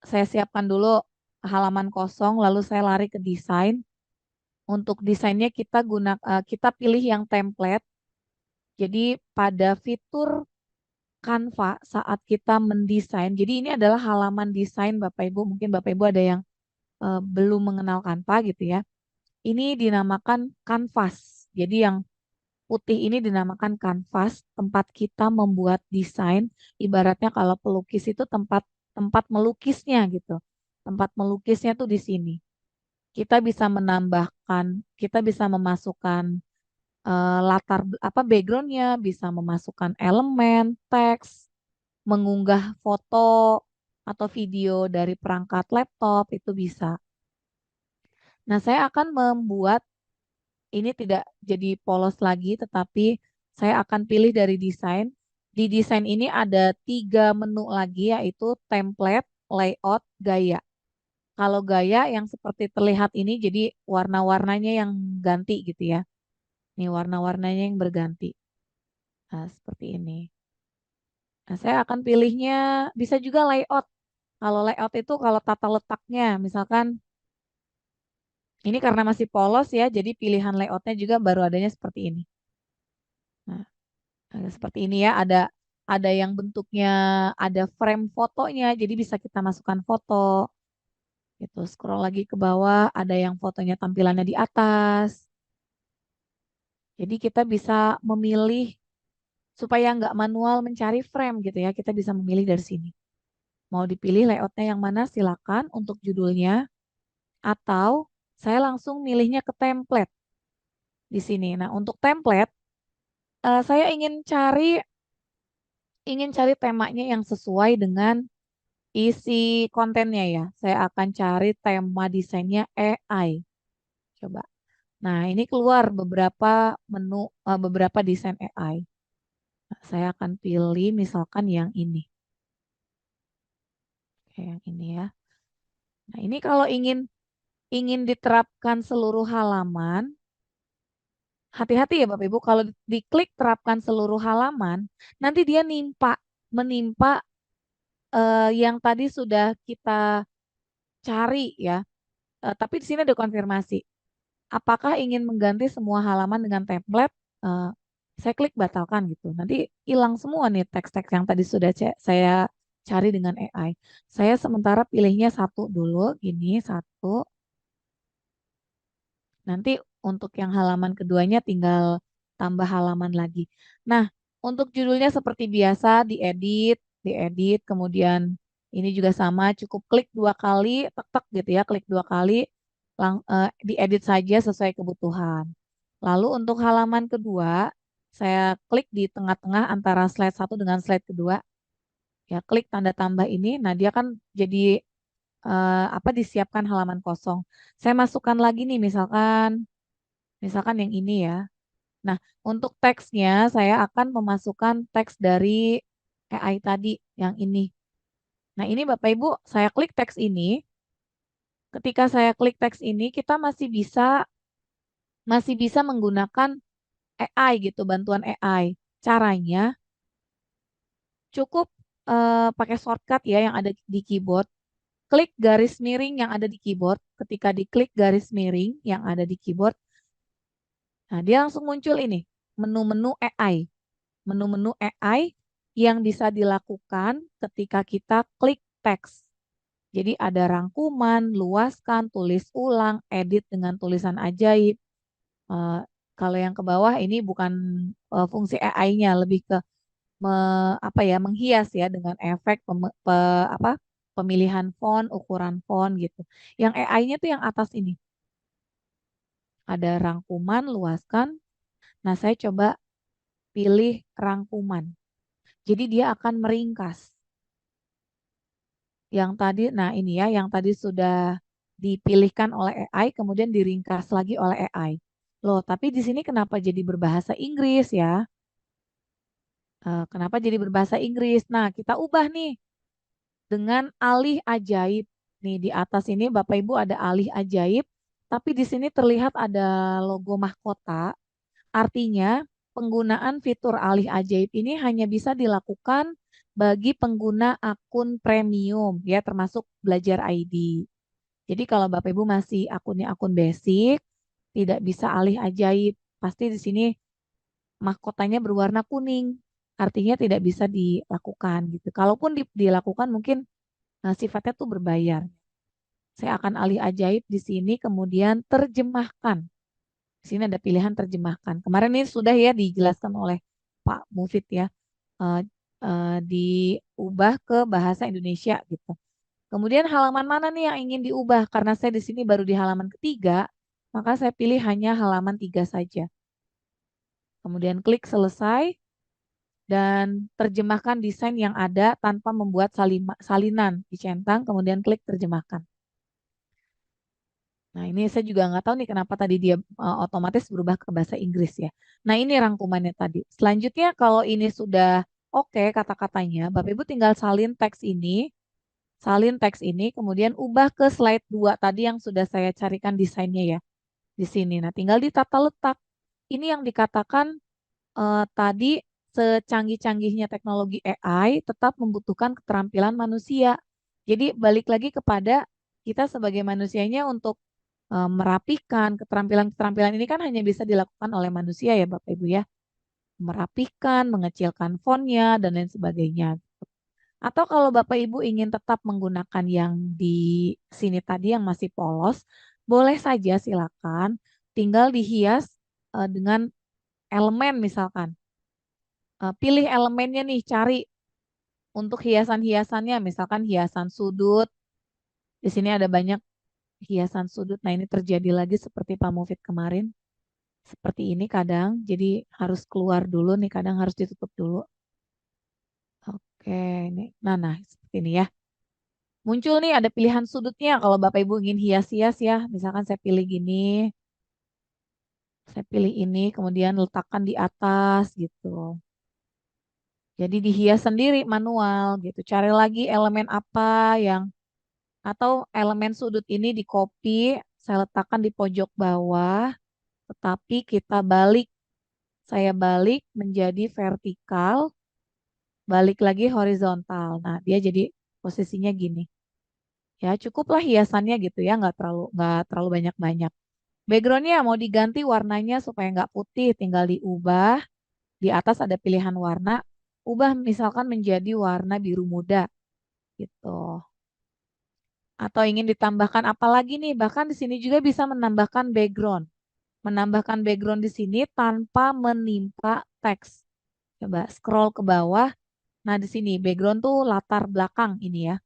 Saya siapkan dulu halaman kosong, lalu saya lari ke desain. Untuk desainnya kita pilih yang template. Jadi pada fitur Canva saat kita mendesain. Jadi ini adalah halaman desain Bapak Ibu. Mungkin Bapak Ibu ada yang belum mengenal Canva gitu ya. Ini dinamakan kanvas. Jadi yang putih ini dinamakan kanvas, tempat kita membuat desain. Ibaratnya kalau pelukis itu tempat tempat melukisnya gitu. Tempat melukisnya tuh di sini. Kita bisa menambahkan, kita bisa memasukkan latar apa backgroundnya, bisa memasukkan elemen, teks, mengunggah foto atau video dari perangkat laptop itu bisa. Nah, saya akan membuat ini tidak jadi polos lagi, tetapi saya akan pilih dari desain. Di desain ini ada 3 menu lagi, yaitu template, layout, gaya. Kalau gaya yang seperti terlihat ini, jadi warna-warnanya yang ganti gitu ya. Nih warna-warnanya yang berganti. Nah, seperti ini. Nah, saya akan pilihnya bisa juga layout. Kalau layout itu kalau tata letaknya, misalkan ini karena masih polos ya, jadi pilihan layoutnya juga baru adanya seperti ini. Nah, seperti ini ya, ada yang bentuknya ada frame fotonya, jadi bisa kita masukkan foto. Gitu, scroll lagi ke bawah, ada yang fotonya tampilannya di atas. Jadi kita bisa memilih supaya nggak manual mencari frame gitu ya, kita bisa memilih dari sini. Mau dipilih layoutnya yang mana silakan untuk judulnya, atau saya langsung milihnya ke template di sini. Nah, untuk template, saya ingin cari temanya yang sesuai dengan isi kontennya ya. Saya akan cari tema desainnya AI. Coba. Nah, ini keluar beberapa menu, beberapa desain AI. Nah, saya akan pilih misalkan yang ini. Oke, yang ini ya. Nah, ini kalau ingin diterapkan seluruh halaman, hati-hati ya Bapak Ibu, kalau diklik terapkan seluruh halaman, nanti dia menimpa yang tadi sudah kita cari ya. Tapi di sini ada konfirmasi. Apakah ingin mengganti semua halaman dengan template? Eh, saya klik batalkan gitu. Nanti hilang semua nih teks-teks yang tadi sudah saya cari dengan AI. Saya sementara pilihnya satu dulu, gini satu. Nanti untuk yang halaman keduanya tinggal tambah halaman lagi. Nah, untuk judulnya seperti biasa diedit, kemudian ini juga sama, cukup klik 2 kali, tek-tek gitu ya, klik 2 kali, diedit saja sesuai kebutuhan. Lalu untuk halaman kedua, saya klik di tengah-tengah antara slide 1 dengan slide kedua, ya klik tanda tambah ini, nah dia kan jadi disiapkan halaman kosong. Saya masukkan lagi nih misalkan yang ini ya. Nah, untuk teksnya saya akan memasukkan teks dari AI tadi yang ini. Nah, ini Bapak Ibu, saya klik teks ini. Ketika saya klik teks ini, kita masih bisa menggunakan AI gitu, bantuan AI. Caranya cukup pakai shortcut ya yang ada di keyboard. Klik garis miring yang ada di keyboard. Ketika diklik garis miring yang ada di keyboard, nah dia langsung muncul ini, menu-menu AI. Menu-menu AI yang bisa dilakukan ketika kita klik teks. Jadi ada rangkuman, luaskan, tulis ulang, edit dengan tulisan ajaib. Eh, Kalau yang ke bawah ini bukan fungsi AI-nya, lebih ke apa ya, menghias ya dengan efek apa, pemilihan font, ukuran font gitu. Yang AI-nya tuh yang atas ini. Ada rangkuman, luaskan. Nah, saya coba pilih rangkuman. Jadi dia akan meringkas. Yang tadi, nah ini ya, yang tadi sudah dipilihkan oleh AI, kemudian diringkas lagi oleh AI. Loh, tapi di sini kenapa jadi berbahasa Inggris ya? Kenapa jadi berbahasa Inggris? Nah, kita ubah nih dengan alih ajaib. Nih di atas ini Bapak Ibu ada alih ajaib, tapi di sini terlihat ada logo mahkota. Artinya penggunaan fitur alih ajaib ini hanya bisa dilakukan bagi pengguna akun premium ya, termasuk Belajar ID. Jadi kalau Bapak Ibu masih akunnya akun basic, tidak bisa alih ajaib. Pasti di sini mahkotanya berwarna kuning. Artinya tidak bisa dilakukan gitu. Kalaupun dilakukan mungkin sifatnya tuh berbayar. Saya akan alih ajaib di sini, kemudian terjemahkan. Di sini ada pilihan terjemahkan. Kemarin ini sudah ya dijelaskan oleh Pak Mufid ya, eh, diubah ke bahasa Indonesia gitu. Kemudian halaman mana nih yang ingin diubah? Karena saya di sini baru di halaman ketiga, maka saya pilih hanya halaman 3 saja. Kemudian klik selesai dan terjemahkan desain yang ada tanpa membuat salinan. Dicentang, kemudian klik terjemahkan. Nah, ini saya juga nggak tahu nih kenapa tadi dia otomatis berubah ke bahasa Inggris ya. Nah, ini rangkumannya tadi. Selanjutnya kalau ini sudah oke kata-katanya, Bapak Ibu tinggal salin teks ini, kemudian ubah ke slide 2 tadi yang sudah saya carikan desainnya ya di sini. Nah, tinggal ditata letak. Ini yang dikatakan tadi secanggih-canggihnya teknologi AI tetap membutuhkan keterampilan manusia. Jadi balik lagi kepada kita sebagai manusianya untuk merapikan keterampilan-keterampilan ini kan hanya bisa dilakukan oleh manusia ya Bapak Ibu ya. Merapikan, mengecilkan fontnya dan lain sebagainya. Atau kalau Bapak Ibu ingin tetap menggunakan yang di sini tadi yang masih polos, boleh saja silakan tinggal dihias dengan elemen misalkan. Pilih elemennya nih, cari untuk hiasan-hiasannya, misalkan hiasan sudut. Di sini ada banyak hiasan sudut. Nah, ini terjadi lagi seperti Pak Mufid kemarin. Seperti ini kadang, jadi harus keluar dulu nih, kadang harus ditutup dulu. Oke, ini. Nah, seperti ini ya. Muncul nih ada pilihan sudutnya kalau Bapak Ibu ingin hias-hias ya. Misalkan saya pilih gini, saya pilih ini, kemudian letakkan di atas gitu. Jadi dihias sendiri manual gitu. Cari lagi elemen apa yang atau elemen sudut ini di copy, saya letakkan di pojok bawah, tetapi kita balik. Saya balik menjadi vertikal, balik lagi horizontal. Nah, dia jadi posisinya gini. Ya, cukuplah hiasannya gitu ya, nggak terlalu banyak-banyak. Backgroundnya mau diganti warnanya supaya nggak putih, tinggal diubah. Di atas ada pilihan warna, ubah misalkan menjadi warna biru muda gitu. Atau ingin ditambahkan apa lagi nih? Bahkan di sini juga bisa menambahkan background. Menambahkan background di sini tanpa menimpa teks. Coba scroll ke bawah. Nah, di sini background tuh latar belakang ini ya.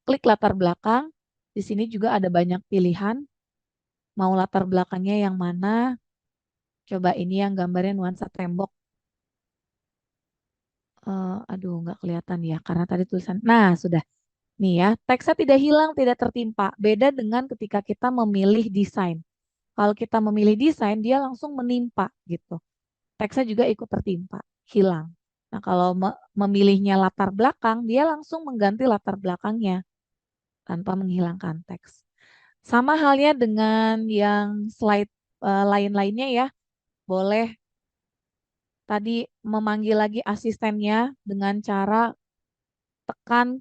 Klik latar belakang. Di sini juga ada banyak pilihan. Mau latar belakangnya yang mana? Coba ini yang gambarnya nuansa tembok. Aduh, nggak kelihatan ya karena tadi tulisan. Nah, sudah. Nih ya, teksnya tidak hilang, tidak tertimpa. Beda dengan ketika kita memilih desain. Kalau kita memilih desain, dia langsung menimpa gitu. Teksnya juga ikut tertimpa, hilang. Nah, kalau memilihnya latar belakang, dia langsung mengganti latar belakangnya tanpa menghilangkan teks. Sama halnya dengan yang slide lain-lainnya ya. Boleh tadi memanggil lagi asistennya dengan cara tekan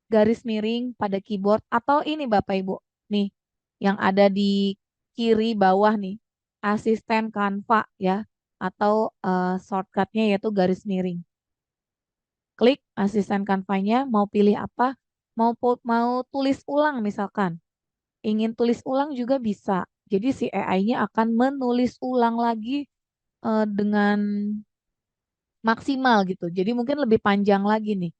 garis miring pada keyboard atau ini Bapak Ibu. Nih, yang ada di kiri bawah nih, asisten Canva ya atau shortcutnya yaitu garis miring. Klik asisten Canva-nya, mau pilih apa? Mau tulis ulang misalkan. Ingin tulis ulang juga bisa. Jadi si AI-nya akan menulis ulang lagi dengan maksimal gitu. Jadi mungkin lebih panjang lagi nih.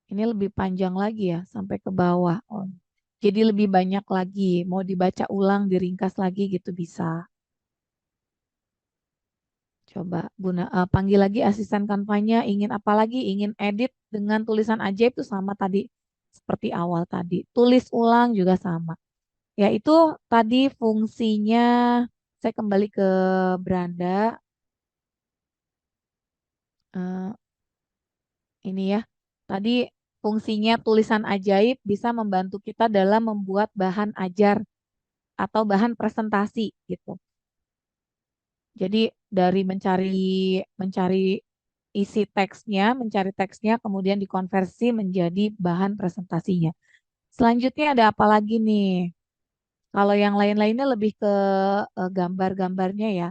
Ini lebih panjang lagi ya sampai ke bawah. Oh. Jadi lebih banyak lagi. Mau dibaca ulang, diringkas lagi gitu bisa. Coba panggil lagi asisten kampanye. Ingin apa lagi? Ingin edit dengan tulisan ajaib itu sama tadi seperti awal tadi. Tulis ulang juga sama. Ya itu tadi fungsinya. Saya kembali ke beranda. Eh, ini ya. Tadi fungsinya tulisan ajaib bisa membantu kita dalam membuat bahan ajar atau bahan presentasi gitu. Jadi dari mencari isi teksnya, mencari teksnya kemudian dikonversi menjadi bahan presentasinya. Selanjutnya ada apa lagi nih? Kalau yang lain-lainnya lebih ke gambar-gambarnya ya.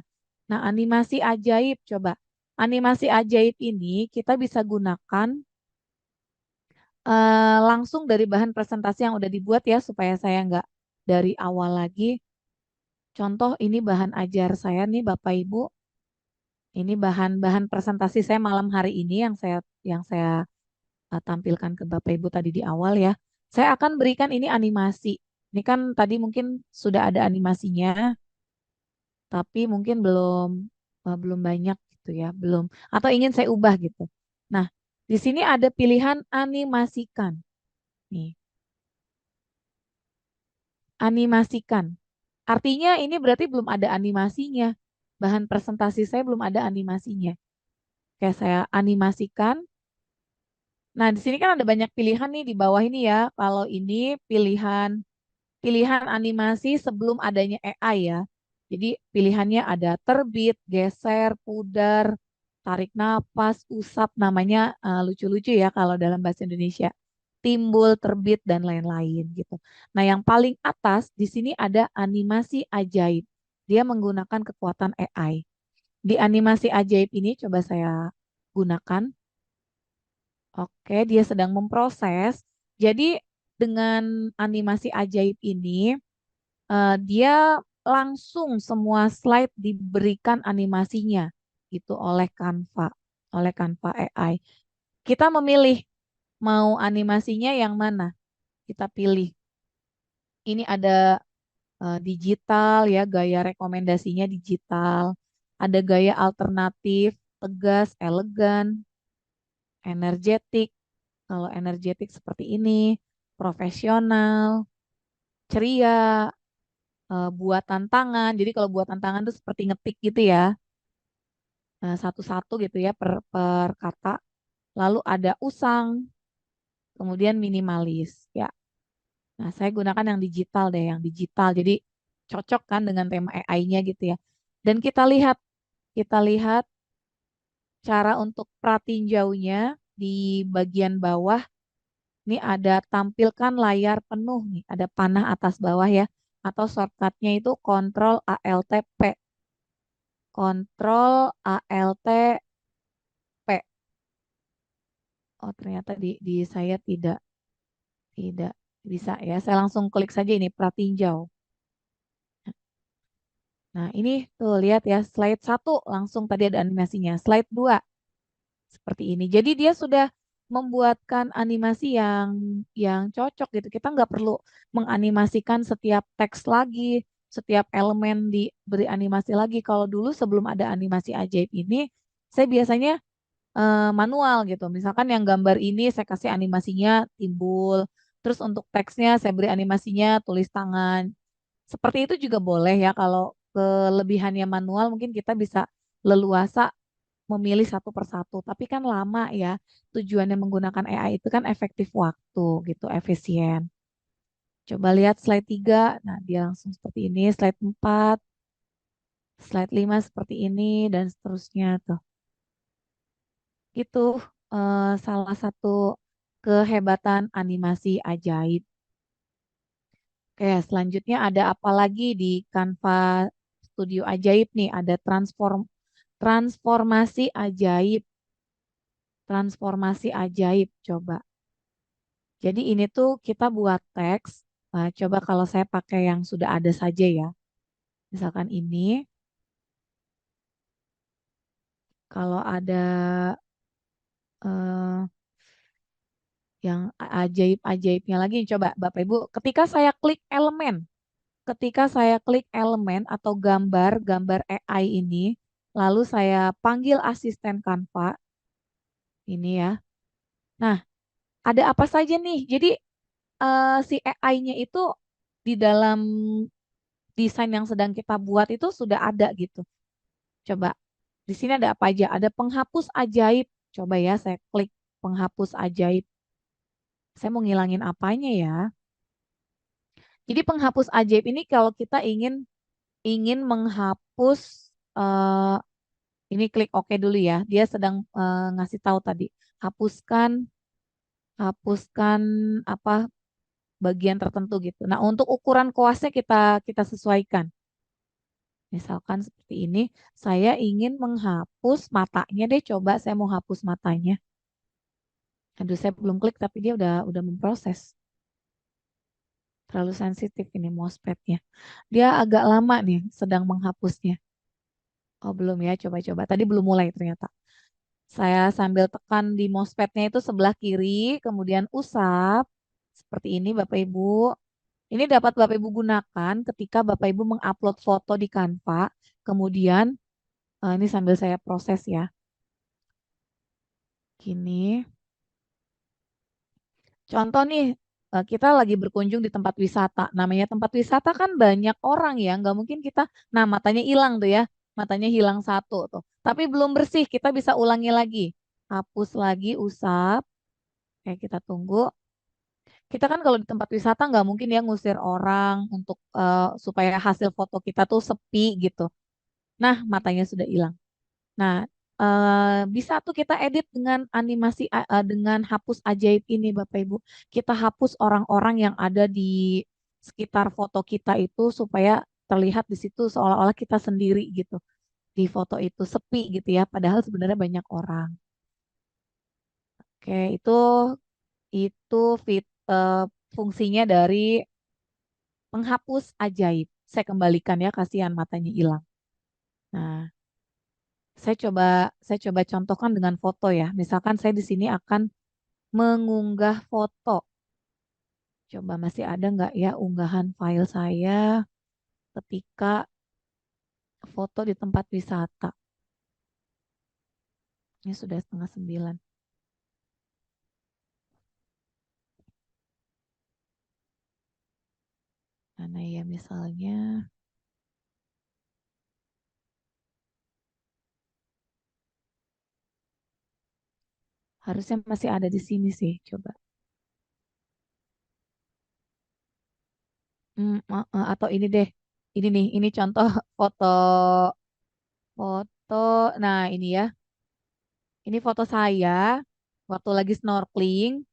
Nah, animasi ajaib coba. Animasi ajaib ini kita bisa gunakan langsung dari bahan presentasi yang udah dibuat ya supaya saya nggak dari awal lagi. Contoh ini bahan ajar saya nih Bapak Ibu. Ini bahan-bahan presentasi saya malam hari ini yang saya tampilkan ke Bapak Ibu tadi di awal ya. Saya akan berikan ini animasi. Ini kan tadi mungkin sudah ada animasinya, tapi mungkin belum banyak gitu ya, belum atau ingin saya ubah gitu. Nah, di sini ada pilihan animasikan. Nih, animasikan. Artinya ini berarti belum ada animasinya. Bahan presentasi saya belum ada animasinya. Kayak saya animasikan. Nah, di sini kan ada banyak pilihan nih di bawah ini ya. Kalau ini pilihan pilihan animasi sebelum adanya AI ya. Jadi pilihannya ada terbit, geser, pudar, tarik napas, usap, namanya lucu-lucu ya kalau dalam bahasa Indonesia. Timbul, terbit, dan lain-lain gitu. Nah, yang paling atas di sini ada animasi ajaib. Dia menggunakan kekuatan AI. Di animasi ajaib ini coba saya gunakan. Oke, dia sedang memproses. Jadi dengan animasi ajaib ini, dia langsung semua slide diberikan animasinya gitu oleh Canva AI. Kita memilih mau animasinya yang mana? Kita pilih. Ini ada digital ya, gaya rekomendasinya digital. Ada gaya alternatif, tegas, elegan, energetik. Kalau energetik seperti ini, profesional, ceria, buatan tangan. Jadi kalau buatan tangan itu seperti ngetik gitu ya, satu-satu gitu ya per kata. Lalu ada usang, kemudian minimalis. Ya, nah saya gunakan yang digital deh, yang digital. Jadi cocok kan dengan tema AI-nya gitu ya. Dan kita lihat cara untuk pratinjaunya di bagian bawah. Ini ada tampilkan layar penuh nih, ada panah atas bawah ya, atau shortcutnya itu Ctrl Alt P, Ctrl Alt P. Oh ternyata di saya tidak bisa ya. Saya langsung klik saja ini pratinjau. Nah ini tuh lihat ya slide satu langsung tadi ada animasinya. Slide 2 seperti ini. Jadi dia sudah membuatkan animasi yang cocok gitu. Kita nggak perlu menganimasikan setiap teks lagi, setiap elemen diberi animasi lagi. Kalau dulu sebelum ada animasi ajaib ini, saya biasanya manual gitu. Misalkan yang gambar ini saya kasih animasinya timbul, terus untuk teksnya saya beri animasinya tulis tangan. Seperti itu juga boleh ya kalau kelebihannya manual mungkin kita bisa leluasa memilih satu persatu. Tapi kan lama ya. Tujuannya menggunakan AI itu kan efektif waktu gitu, efisien. Coba lihat slide 3. Nah, dia langsung seperti ini. Slide 4, slide 5 seperti ini, dan seterusnya tuh. Itu salah satu kehebatan animasi ajaib. Oke, selanjutnya ada apa lagi di Canva Studio Ajaib nih? Ada transformasi ajaib. Transformasi ajaib, coba. Jadi ini tuh kita buat teks. Nah, coba kalau saya pakai yang sudah ada saja ya. Misalkan ini, kalau ada eh, yang ajaib-ajaibnya lagi, coba Bapak Ibu, ketika saya klik elemen atau gambar AI ini, lalu saya panggil asisten Canva, ini ya. Nah, ada apa saja nih? Jadi si AI-nya itu di dalam desain yang sedang kita buat itu sudah ada gitu. Coba di sini ada apa aja? Ada penghapus ajaib. Coba ya saya klik penghapus ajaib. Saya mau ngilangin apanya ya? Jadi penghapus ajaib ini kalau kita ingin ingin menghapus eh, ini klik OK dulu ya. Dia sedang ngasih tahu tadi hapuskan hapuskan apa bagian tertentu gitu. Nah, untuk ukuran kuasnya kita kita sesuaikan. Misalkan seperti ini, saya ingin menghapus matanya deh. Coba saya mau hapus matanya. Aduh, saya belum klik tapi dia udah memproses. Terlalu sensitif ini mousepadnya. Dia agak lama nih sedang menghapusnya. Oh, belum ya, coba-coba. Tadi belum mulai ternyata. Saya sambil tekan di mousepadnya itu sebelah kiri, kemudian usap. Seperti ini Bapak Ibu. Ini dapat Bapak Ibu gunakan ketika Bapak Ibu mengupload foto di Canva. Kemudian, ini sambil saya proses ya. Gini. Contoh nih, kita lagi berkunjung di tempat wisata. Namanya tempat wisata kan banyak orang ya, nggak mungkin kita, nah matanya hilang tuh ya, matanya hilang satu tuh. Tapi belum bersih, kita bisa ulangi lagi. Hapus lagi, usap. Kayak kita tunggu. Kita kan kalau di tempat wisata nggak mungkin ya ngusir orang untuk supaya hasil foto kita tuh sepi gitu. Nah, matanya sudah hilang. Nah, bisa tuh kita edit dengan animasi dengan hapus ajaib ini Bapak Ibu. Kita hapus orang-orang yang ada di sekitar foto kita itu supaya terlihat di situ seolah-olah kita sendiri gitu. Di foto itu sepi gitu ya, padahal sebenarnya banyak orang. Oke, itu fungsinya dari penghapus ajaib. Saya kembalikan ya, kasihan matanya hilang. Nah, saya coba saya coba contohkan dengan foto ya. Misalkan saya di sini akan mengunggah foto. Coba masih ada nggak ya unggahan file saya ketika foto di tempat wisata. Ini sudah setengah 9. Mana ya misalnya. Harusnya masih ada di sini sih. Coba. Atau ini deh. Ini nih, ini contoh foto foto. Nah, ini ya. Ini foto saya waktu lagi snorkeling.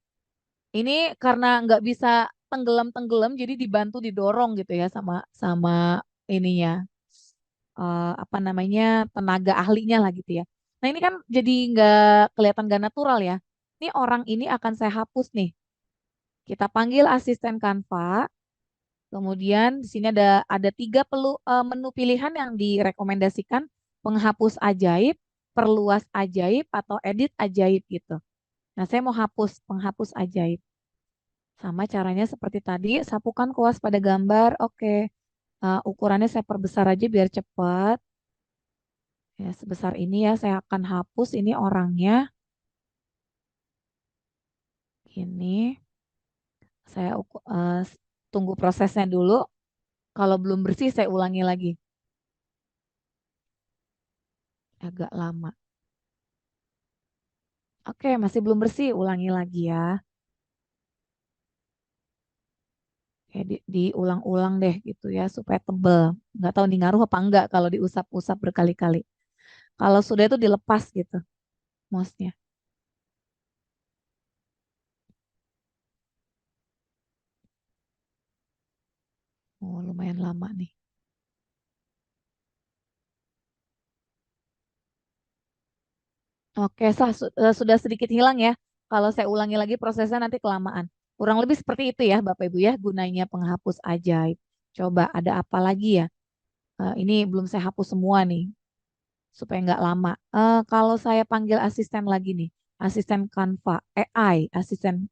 Ini karena nggak bisa tenggelam-tenggelam, jadi dibantu didorong gitu ya sama sama ininya, apa namanya tenaga ahlinya lah gitu ya. Nah ini kan jadi nggak kelihatan gak natural ya. Ini orang ini akan saya hapus nih. Kita panggil asisten Canva. Kemudian di sini ada menu pilihan yang direkomendasikan: penghapus ajaib, perluas ajaib, atau edit ajaib gitu. Nah saya mau hapus penghapus ajaib. Sama caranya seperti tadi, sapukan kuas pada gambar. Oke. Ukurannya saya perbesar aja biar cepat. Ya, sebesar ini ya, saya akan hapus ini orangnya. Ini saya tunggu prosesnya dulu. Kalau belum bersih, saya ulangi lagi. Agak lama. Oke, masih belum bersih, ulangi lagi ya. Oke, diulang-ulang deh gitu ya, supaya tebel. Nggak tahu nih ngaruh apa enggak kalau diusap-usap berkali-kali. Kalau sudah itu dilepas gitu, mouse-nya. Oh, lumayan lama nih. Oke, sudah sedikit hilang ya. Kalau saya ulangi lagi prosesnya nanti kelamaan. Kurang lebih seperti itu ya, Bapak Ibu ya, gunanya penghapus ajaib. Coba ada apa lagi ya? Ini belum saya hapus semua nih, supaya nggak lama. Kalau saya panggil asisten lagi nih, asisten Canva, AI, asisten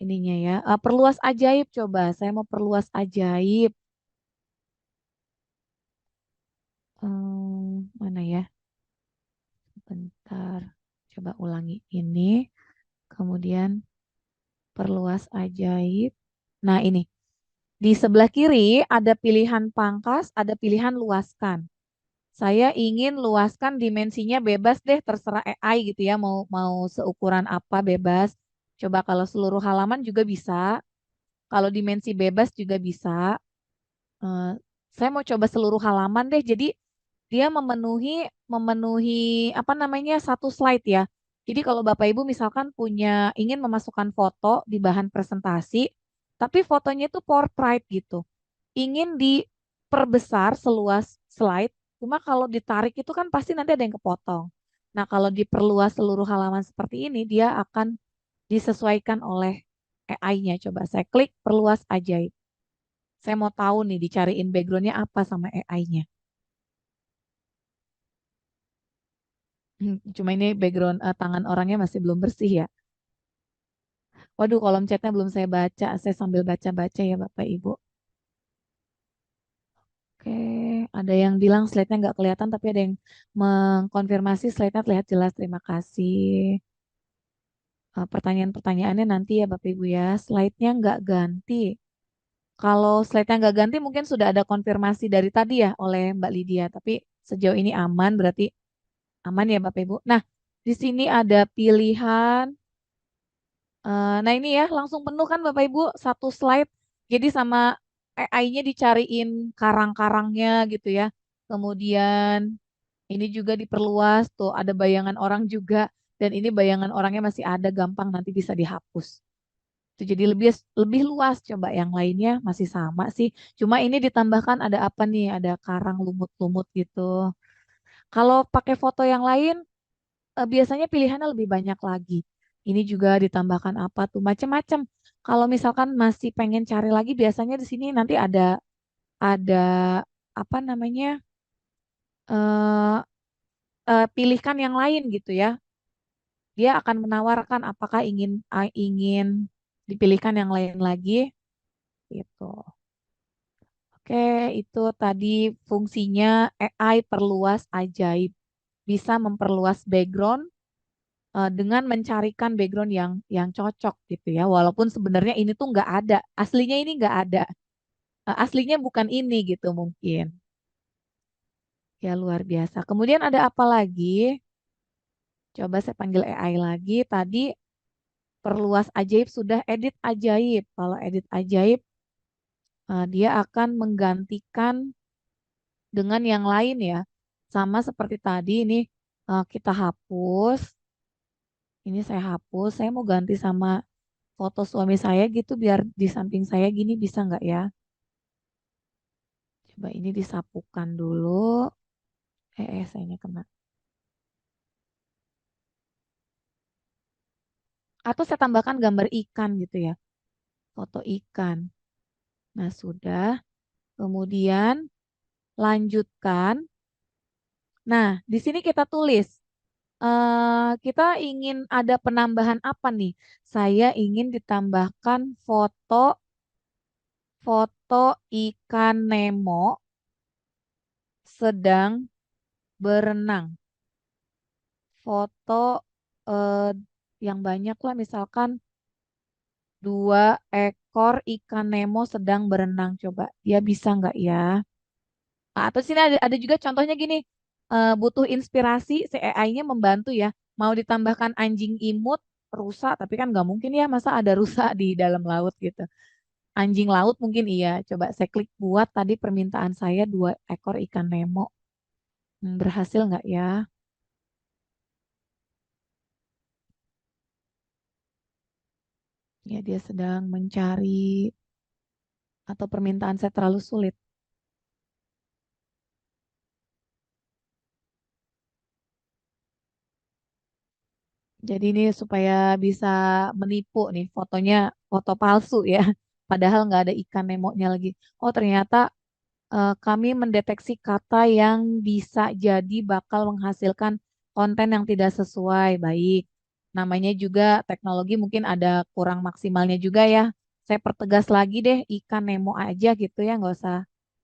ininya ya. Perluas ajaib coba. Saya mau perluas ajaib. Mana ya? Bentar. Coba ulangi ini. Kemudian perluas ajaib. Nah, ini. Di sebelah kiri ada pilihan pangkas, ada pilihan luaskan. Saya ingin luaskan dimensinya bebas deh, terserah AI gitu ya, mau mau seukuran apa bebas. Coba kalau seluruh halaman juga bisa, kalau dimensi bebas juga bisa. Eh, saya mau coba seluruh halaman deh, jadi dia memenuhi memenuhi apa namanya satu slide ya. Jadi kalau Bapak Ibu misalkan ingin memasukkan foto di bahan presentasi, tapi fotonya itu portrait gitu, ingin diperbesar seluas slide, cuma kalau ditarik itu kan pasti nanti ada yang kepotong. Nah, kalau diperluas seluruh halaman seperti ini, dia akan disesuaikan oleh AI-nya. Coba saya klik perluas ajaib. Saya mau tahu nih dicariin backgroundnya apa sama AI-nya. Cuma ini background tangan orangnya masih belum bersih ya. Waduh, kolom chatnya belum saya baca. Saya sambil baca-baca ya Bapak Ibu. Oke, ada yang bilang slide-nya nggak kelihatan, tapi ada yang mengkonfirmasi slide-nya terlihat jelas. Terima kasih. Pertanyaan-pertanyaannya nanti ya Bapak Ibu ya. Slide-nya nggak ganti. Kalau slide-nya nggak ganti, mungkin sudah ada konfirmasi dari tadi ya oleh Mbak Lydia. Tapi sejauh ini aman, berarti aman ya Bapak Ibu. Nah, di sini ada pilihan. Nah ini ya langsung penuh kan Bapak Ibu satu slide. Jadi sama AI-nya dicariin karang-karangnya gitu ya. Kemudian ini juga diperluas tuh ada bayangan orang juga dan ini bayangan orangnya masih ada gampang nanti bisa dihapus. Itu jadi lebih lebih luas coba yang lainnya masih sama sih. Cuma ini ditambahkan ada apa nih? Ada karang lumut-lumut gitu. Kalau pakai foto yang lain biasanya pilihannya lebih banyak lagi. Ini juga ditambahkan apa tuh macam-macam. Kalau misalkan masih pengen cari lagi, biasanya di sini nanti ada apa namanya eh pilihkan yang lain gitu ya. Dia akan menawarkan apakah ingin dipilihkan yang lain lagi gitu. Oke, itu tadi fungsinya AI perluas ajaib. Bisa memperluas background dengan mencarikan background yang cocok gitu ya. Walaupun sebenarnya ini tuh nggak ada, aslinya ini nggak ada. Aslinya bukan ini gitu mungkin. Ya luar biasa. Kemudian ada apa lagi? Coba saya panggil AI lagi. Tadi perluas ajaib sudah edit ajaib. Kalau edit ajaib, dia akan menggantikan dengan yang lain ya. Sama seperti tadi ini kita hapus. Ini saya hapus. Saya mau ganti sama foto suami saya gitu biar di samping saya gini bisa nggak ya? Coba ini disapukan dulu. Sayanya kena. Atau saya tambahkan gambar ikan gitu ya. Foto ikan. Nah, sudah. Kemudian lanjutkan. Nah, di sini kita tulis. Kita ingin ada penambahan apa nih? Saya ingin ditambahkan foto ikan Nemo sedang berenang. Foto eh, yang banyak lah, misalkan 2 ekor ekor ikan Nemo sedang berenang. Coba dia bisa nggak ya? Nah, atau sini ada juga contohnya gini, butuh inspirasi si AI-nya membantu ya. Mau ditambahkan anjing imut, rusa, tapi kan nggak mungkin ya masa ada rusa di dalam laut gitu. Anjing laut mungkin iya. Coba saya klik buat tadi permintaan saya 2 ekor ikan Nemo. Berhasil nggak ya? Ya dia sedang mencari atau permintaan saya terlalu sulit. Jadi ini supaya bisa menipu nih fotonya foto palsu ya. Padahal nggak ada ikan Nemonya lagi. Oh ternyata kami mendeteksi kata yang bisa jadi bakal menghasilkan konten yang tidak sesuai. Baik. Namanya juga teknologi mungkin ada kurang maksimalnya juga ya. Saya pertegas lagi deh ikan Nemo aja gitu ya. Nggak usah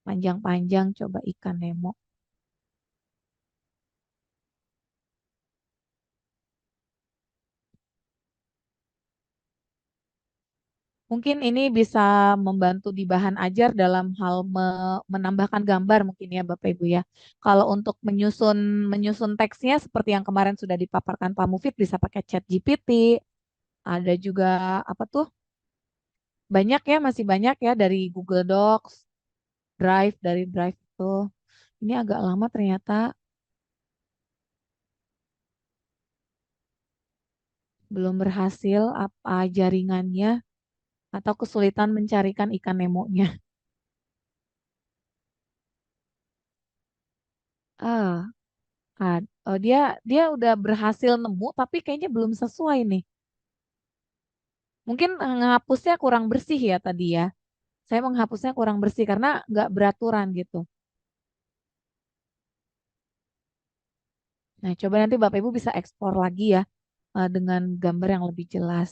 panjang-panjang. Coba ikan Nemo. Mungkin ini bisa membantu di bahan ajar dalam hal menambahkan gambar mungkin ya Bapak Ibu ya. Kalau untuk menyusun menyusun teksnya seperti yang kemarin sudah dipaparkan Pak Mufid bisa pakai Chat GPT. Ada juga apa tuh? Banyak ya, masih banyak ya dari Google Docs, Drive dari Drive itu. Ini agak lama ternyata belum berhasil apa jaringannya atau kesulitan mencarikan ikan Nemonya. Ah, dia dia udah berhasil nemu tapi kayaknya belum sesuai nih. Mungkin ngehapusnya kurang bersih ya tadi ya. Saya menghapusnya kurang bersih karena nggak beraturan gitu. Nah, coba nanti Bapak Ibu bisa ekspor lagi ya dengan gambar yang lebih jelas.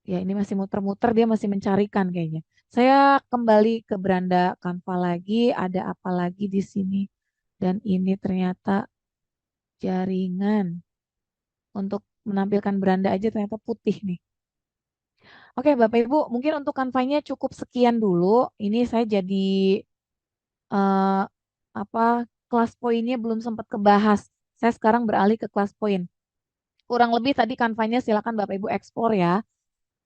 Ya, ini masih muter-muter, dia masih mencarikan kayaknya. Saya kembali ke beranda Canva lagi, ada apa lagi di sini? Dan ini ternyata jaringan untuk menampilkan beranda aja ternyata putih nih. Oke, Bapak Ibu, mungkin untuk Canva-nya cukup sekian dulu. Ini saya jadi eh, apa kelas poinnya belum sempat kebahas. Saya sekarang beralih ke kelas poin. Kurang lebih tadi kanvanya silakan Bapak Ibu ekspor ya.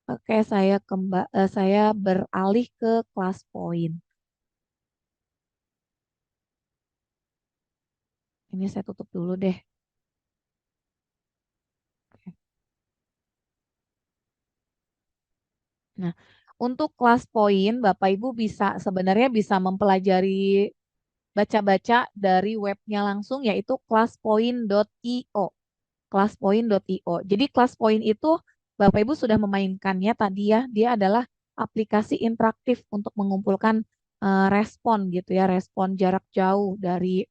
Oke, saya beralih ke kelas poin. Ini saya tutup dulu deh. Oke. Nah, untuk kelas poin Bapak Ibu bisa sebenarnya bisa mempelajari baca-baca dari webnya langsung yaitu kelaspoin.io. Kelaspoin.io. Jadi kelas poin itu Bapak Ibu sudah memainkannya tadi ya. Dia adalah aplikasi interaktif untuk mengumpulkan respon gitu ya, respon jarak jauh dari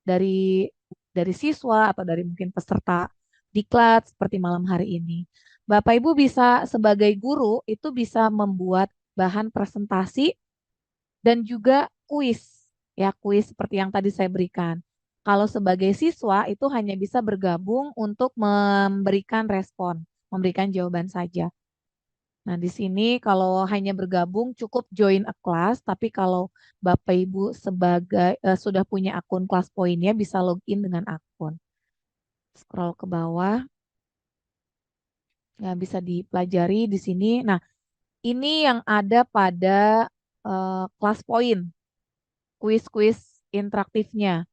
dari siswa atau dari mungkin peserta diklat seperti malam hari ini. Bapak Ibu bisa sebagai guru itu bisa membuat bahan presentasi dan juga kuis ya kuis seperti yang tadi saya berikan. Kalau sebagai siswa itu hanya bisa bergabung untuk memberikan respon, memberikan jawaban saja. Nah, di sini kalau hanya bergabung cukup join a class, tapi kalau Bapak Ibu sudah punya akun kelas poinnya bisa login dengan akun. Scroll ke bawah, ya bisa dipelajari di sini. Nah, ini yang ada pada kelas poin, kuis-kuis interaktifnya.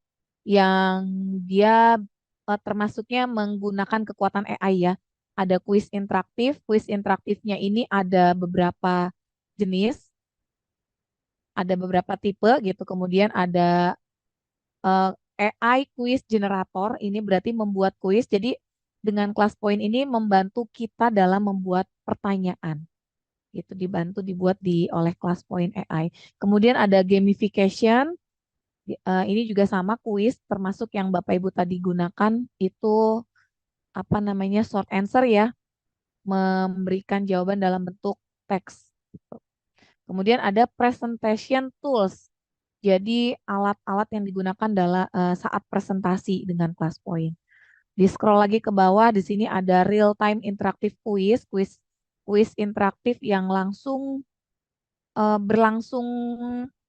Yang dia termasuknya menggunakan kekuatan AI ya. Ada kuis interaktif, kuis interaktifnya ini ada beberapa jenis, ada beberapa tipe gitu. Kemudian ada eh, AI quiz generator, ini berarti membuat kuis. Jadi dengan kelas poin ini membantu kita dalam membuat pertanyaan. Itu dibuat oleh kelas poin AI. Kemudian ada gamification. Ini juga sama kuis termasuk yang Bapak Ibu tadi gunakan itu apa namanya short answer ya, memberikan jawaban dalam bentuk teks. Gitu. Kemudian ada presentation tools. Jadi alat-alat yang digunakan dalam saat presentasi dengan kelas point. Di scroll lagi ke bawah, di sini ada real time interactive quiz, kuis interaktif yang langsung berlangsung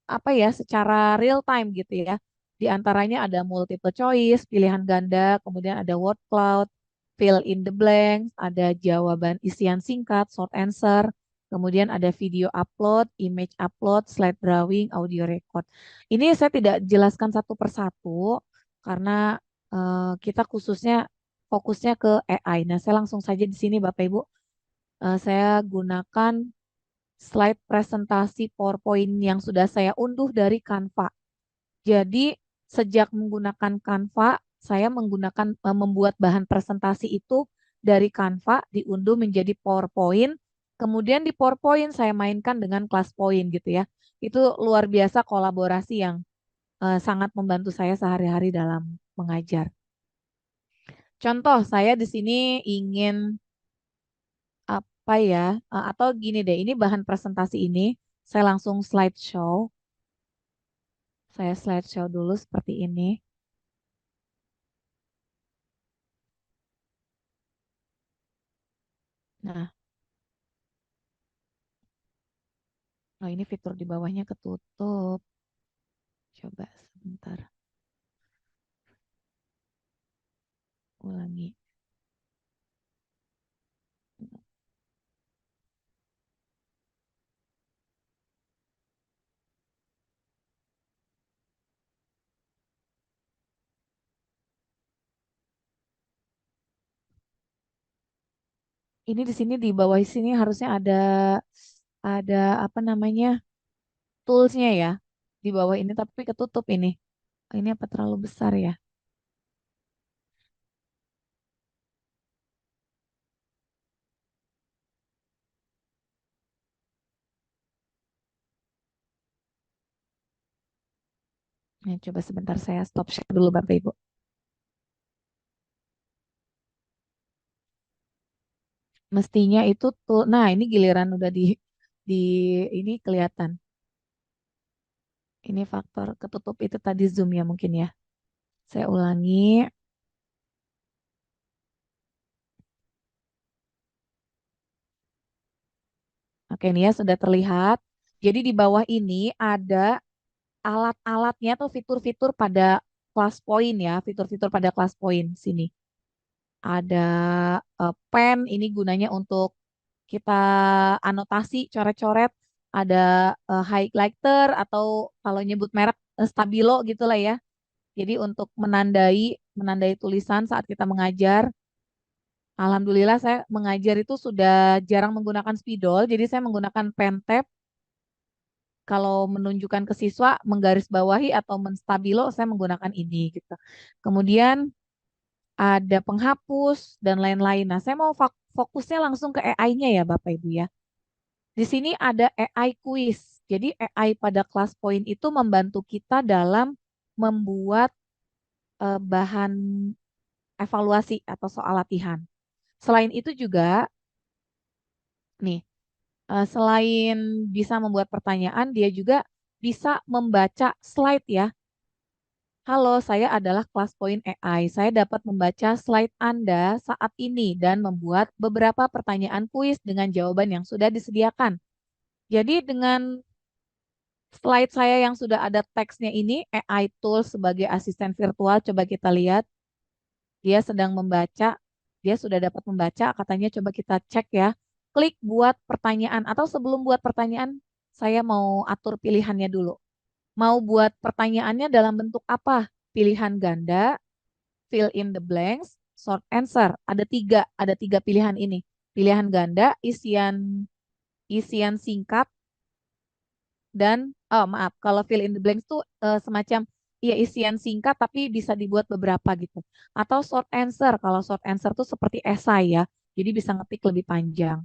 apa ya secara real time gitu ya. Di antaranya ada multiple choice, pilihan ganda, kemudian ada word cloud, fill in the blanks, ada jawaban isian singkat, short answer, kemudian ada video upload, image upload, slide drawing, audio record. Ini saya tidak jelaskan satu persatu karena kita khususnya fokusnya ke AI. Nah, saya langsung saja di sini Bapak Ibu, saya gunakan slide presentasi PowerPoint yang sudah saya unduh dari Canva. Jadi sejak menggunakan Canva, saya membuat bahan presentasi itu dari Canva diunduh menjadi PowerPoint. Kemudian di PowerPoint saya mainkan dengan kelas point gitu ya. Itu luar biasa kolaborasi yang sangat membantu saya sehari-hari dalam mengajar. Contoh, saya di sini ingin apa ya, atau gini deh, ini bahan presentasi ini, saya langsung slideshow. Saya slideshow dulu seperti ini. Nah, oh ini fitur di bawahnya ketutup. Coba sebentar, ulangi. Ini di sini di bawah sini harusnya ada apa namanya toolsnya ya di bawah ini tapi ketutup ini. Ini apa terlalu besar ya? Nah, coba sebentar saya stop share dulu Bapak Ibu. Mestinya itu tuh, nah ini giliran udah di ini kelihatan. Ini faktor ketutup itu tadi Zoom ya mungkin ya. Saya ulangi. Oke, ini ya sudah terlihat. Jadi di bawah ini ada alat-alatnya atau fitur-fitur pada kelas poin ya, fitur-fitur pada kelas poin sini. Ada pen, ini gunanya untuk kita anotasi, coret-coret. Ada highlighter atau kalau nyebut merek stabilo gitulah ya. Jadi untuk menandai tulisan saat kita mengajar. Alhamdulillah saya mengajar itu sudah jarang menggunakan spidol, jadi saya menggunakan pen tab. Kalau menunjukkan ke siswa menggarisbawahi atau menstabilo saya menggunakan ini gitu. Kemudian ada penghapus dan lain-lain. Nah, saya mau fokusnya langsung ke AI-nya ya Bapak Ibu ya. Di sini ada AI quiz. Jadi AI pada kelas poin itu membantu kita dalam membuat bahan evaluasi atau soal latihan. Selain itu juga nih, selain bisa membuat pertanyaan, dia juga bisa membaca slide ya. Halo, saya adalah kelas poin AI. Saya dapat membaca slide Anda saat ini dan membuat beberapa pertanyaan kuis dengan jawaban yang sudah disediakan. Jadi dengan slide saya yang sudah ada teksnya ini, AI Tools sebagai asisten virtual, coba kita lihat. Dia sedang membaca, dia sudah dapat membaca, katanya coba kita cek ya. Klik buat pertanyaan, atau sebelum buat pertanyaan, saya mau atur pilihannya dulu. Mau buat pertanyaannya dalam bentuk apa? Pilihan ganda, fill in the blanks, short answer. Ada tiga pilihan ini. Pilihan ganda, isian singkat, dan oh maaf, kalau fill in the blanks tuh semacam ya isian singkat tapi bisa dibuat beberapa gitu. Atau short answer, kalau short answer tuh seperti esai ya, jadi bisa ngetik lebih panjang.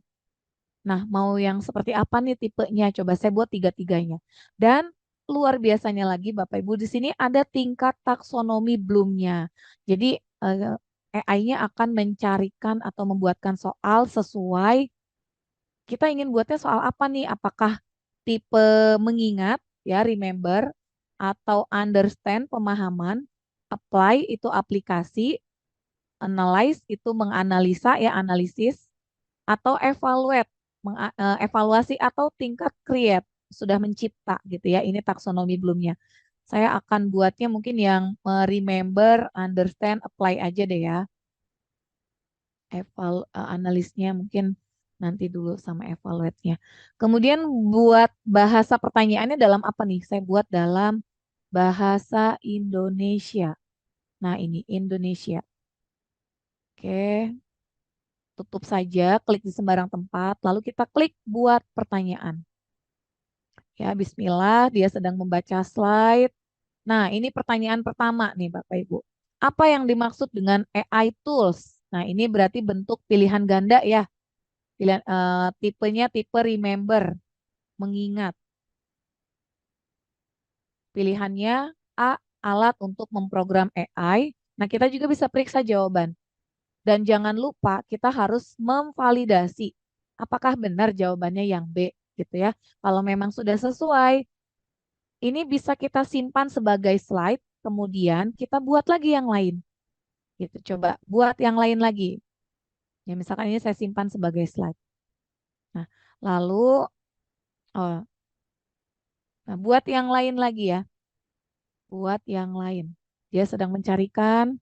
Nah, mau yang seperti apa nih tipenya? Coba saya buat tiga-tiganya. Dan luar biasanya lagi Bapak Ibu di sini ada tingkat taksonomi Bloom-nya. Jadi AI-nya akan mencarikan atau membuatkan soal sesuai kita ingin buatnya soal apa nih? Apakah tipe mengingat ya remember atau understand pemahaman, apply itu aplikasi, analyze itu menganalisa ya analisis atau evaluate evaluasi atau tingkat create, sudah mencipta gitu ya. Ini taksonomi belumnya. Saya akan buatnya mungkin yang remember, understand, apply aja deh ya. Analisnya mungkin nanti dulu sama evaluate-nya. Kemudian buat bahasa pertanyaannya dalam apa nih? Saya buat dalam bahasa Indonesia. Nah, ini Indonesia. Oke, tutup saja, klik di sembarang tempat, lalu kita klik buat pertanyaan. Ya, bismillah, dia sedang membaca slide. Nah, ini pertanyaan pertama nih Bapak Ibu. Apa yang dimaksud dengan AI tools? Nah, ini berarti bentuk pilihan ganda ya. Pilihan tipenya tipe remember, mengingat. Pilihannya A, alat untuk memprogram AI. Nah, kita juga bisa periksa jawaban. Dan jangan lupa kita harus memvalidasi apakah benar jawabannya yang B gitu ya. Kalau memang sudah sesuai, ini bisa kita simpan sebagai slide, kemudian kita buat lagi yang lain. Gitu, coba buat yang lain lagi. Ya, misalkan ini saya simpan sebagai slide. Nah, lalu oh, nah, buat yang lain lagi ya. Buat yang lain. Dia sedang mencarikan.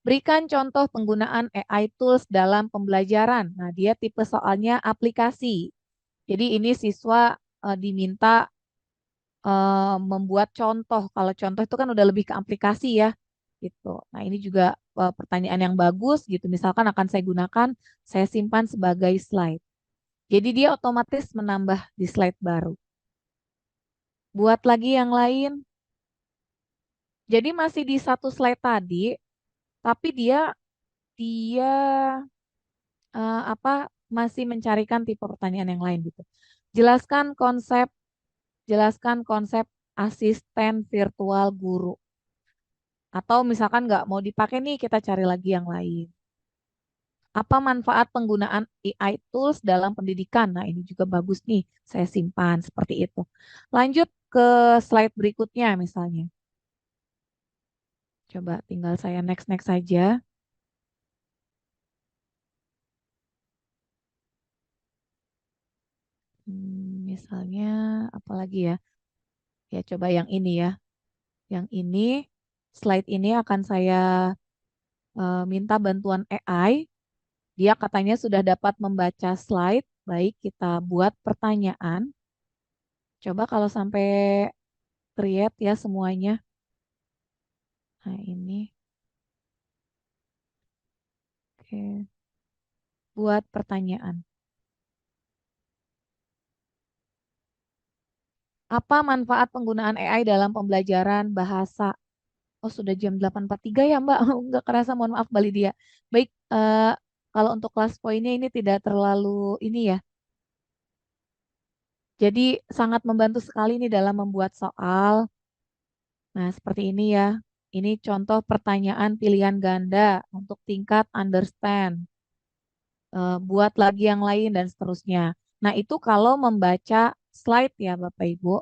Berikan contoh penggunaan AI tools dalam pembelajaran. Nah, dia tipe soalnya aplikasi. Jadi ini siswa diminta membuat contoh. Kalau contoh itu kan udah lebih ke aplikasi ya, gitu. Nah, ini juga pertanyaan yang bagus gitu. Misalkan akan saya gunakan, saya simpan sebagai slide. Jadi dia otomatis menambah di slide baru. Buat lagi yang lain. Jadi masih di satu slide tadi, tapi dia apa masih mencarikan tipe pertanyaan yang lain gitu. Jelaskan konsep jelaskan konsep asisten virtual guru. Atau misalkan nggak mau dipakai nih, kita cari lagi yang lain. Apa manfaat penggunaan AI tools dalam pendidikan? Nah, ini juga bagus nih, saya simpan seperti itu. Lanjut ke slide berikutnya misalnya. Coba tinggal saya next-next saja. Misalnya apa lagi ya? Ya coba yang ini ya. Yang ini, slide ini akan saya minta bantuan AI. Dia katanya sudah dapat membaca slide. Baik, kita buat pertanyaan. Coba kalau sampai create ya semuanya. Nah, ini. Oke. Buat pertanyaan. Apa manfaat penggunaan AI dalam pembelajaran bahasa? Oh, sudah jam 8.43 ya, Mbak. Nggak kerasa, mohon maaf, Bali dia. Baik, kalau untuk kelas poinnya ini tidak terlalu ini ya. Jadi sangat membantu sekali nih dalam membuat soal. Nah, seperti ini ya. Ini contoh pertanyaan pilihan ganda untuk tingkat understand. Buat lagi yang lain dan seterusnya. Nah, itu kalau membaca slide ya, Bapak Ibu.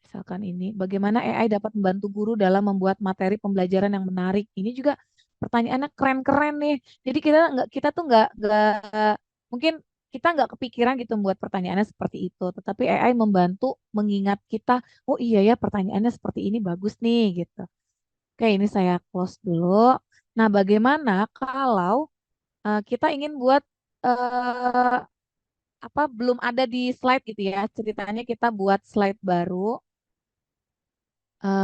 Misalkan ini, bagaimana AI dapat membantu guru dalam membuat materi pembelajaran yang menarik? Ini juga pertanyaannya keren-keren nih. Jadi kita tuh nggak mungkin kita nggak kepikiran gitu membuat pertanyaannya seperti itu. Tetapi AI membantu mengingat kita, oh iya ya pertanyaannya seperti ini bagus nih gitu. Oke, ini saya close dulu. Nah, bagaimana kalau kita ingin buat eh, apa belum ada di slide gitu ya? Ceritanya kita buat slide baru.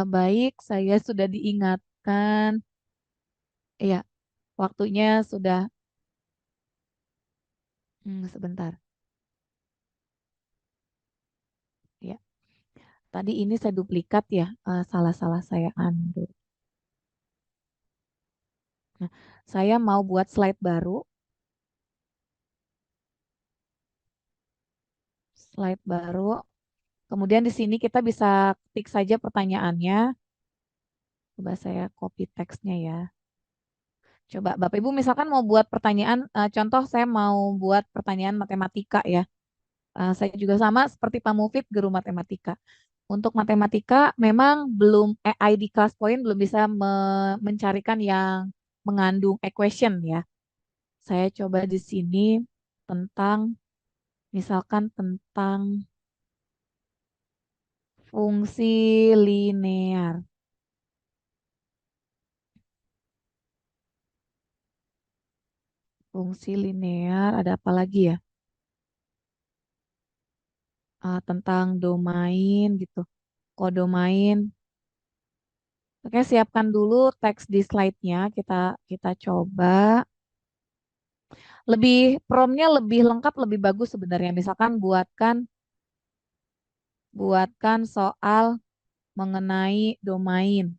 Baik, saya sudah diingatkan. Iya, waktunya sudah. Sebentar. Ya, tadi ini saya duplikat ya. Salah-salah saya undo. Nah, saya mau buat slide baru. Slide baru. Kemudian di sini kita bisa ketik saja pertanyaannya. Coba saya copy teksnya ya. Coba Bapak Ibu misalkan mau buat pertanyaan, contoh saya mau buat pertanyaan matematika ya. Saya juga sama seperti Pak Mufid, guru matematika. Untuk matematika memang belum AI di kelas poin belum bisa mencarikan yang mengandung equation ya. Saya coba di sini. tentang, misalkan tentang fungsi linear. Fungsi linear, ada apa lagi ya? Tentang domain gitu. Kodomain. Oke, siapkan dulu teks di slide-nya. Kita coba. Promnya lebih lengkap, lebih bagus sebenarnya. Misalkan buatkan soal mengenai domain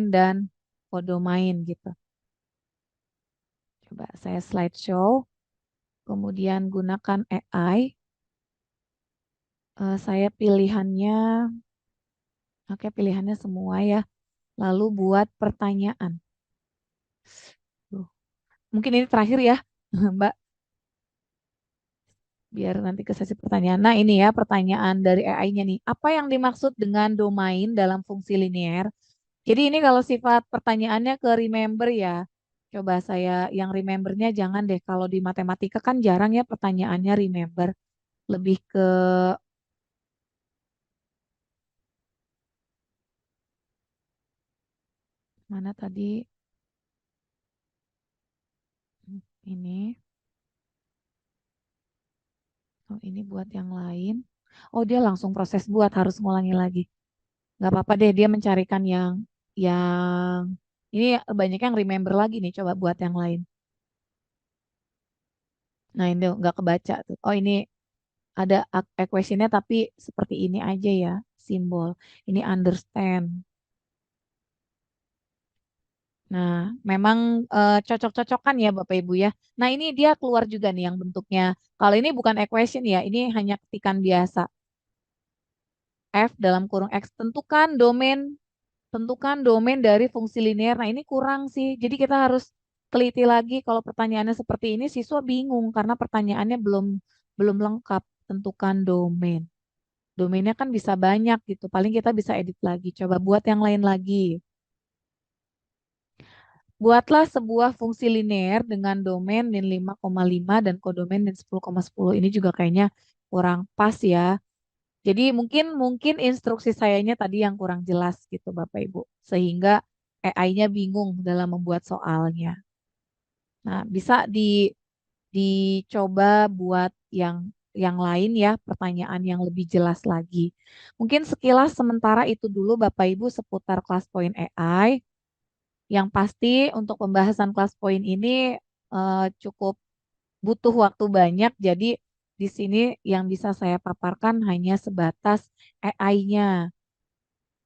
dan kodomain gitu. Coba saya slideshow, kemudian gunakan AI. Saya pilihannya, oke pilihannya semua ya. Lalu buat pertanyaan. Tuh. Mungkin ini terakhir ya, Mbak, biar nanti ke sesi pertanyaan. Nah, ini ya pertanyaan dari AI-nya nih. Apa yang dimaksud dengan domain dalam fungsi linear? Jadi ini kalau sifat pertanyaannya ke remember ya. Coba saya yang remembernya jangan deh. Kalau di matematika kan jarang ya pertanyaannya remember. Lebih ke mana tadi? Ini. Oh, ini buat yang lain. Oh, dia langsung proses buat harus ngulangi lagi. Nggak apa-apa deh, dia mencarikan yang ini banyak yang remember lagi nih. Coba buat yang lain. Nah, ini nggak kebaca tuh. Oh, ini ada equationnya tapi seperti ini aja ya, simbol. Ini understand. Nah, memang cocok-cocokan ya Bapak Ibu ya. Nah, ini dia keluar juga nih yang bentuknya. Kalau ini bukan equation ya, ini hanya ketikan biasa. F dalam kurung X. Tentukan domain dari fungsi linear. Nah, ini kurang sih. Jadi kita harus teliti lagi kalau pertanyaannya seperti ini, siswa bingung karena pertanyaannya belum lengkap. Tentukan domain. Domainnya kan bisa banyak gitu. Paling kita bisa edit lagi. Coba buat yang lain lagi. Buatlah sebuah fungsi linear dengan domain min 5,5 dan kodomain min 10,10. Ini juga kayaknya kurang pas ya. Jadi mungkin mungkin instruksi sayanya tadi yang kurang jelas gitu Bapak Ibu. Sehingga AI-nya bingung dalam membuat soalnya. Nah, bisa dicoba buat yang lain ya, pertanyaan yang lebih jelas lagi. Mungkin sekilas sementara itu dulu Bapak Ibu seputar kelas poin AI. Yang pasti untuk pembahasan kelas poin ini cukup butuh waktu banyak. Jadi di sini yang bisa saya paparkan hanya sebatas AI-nya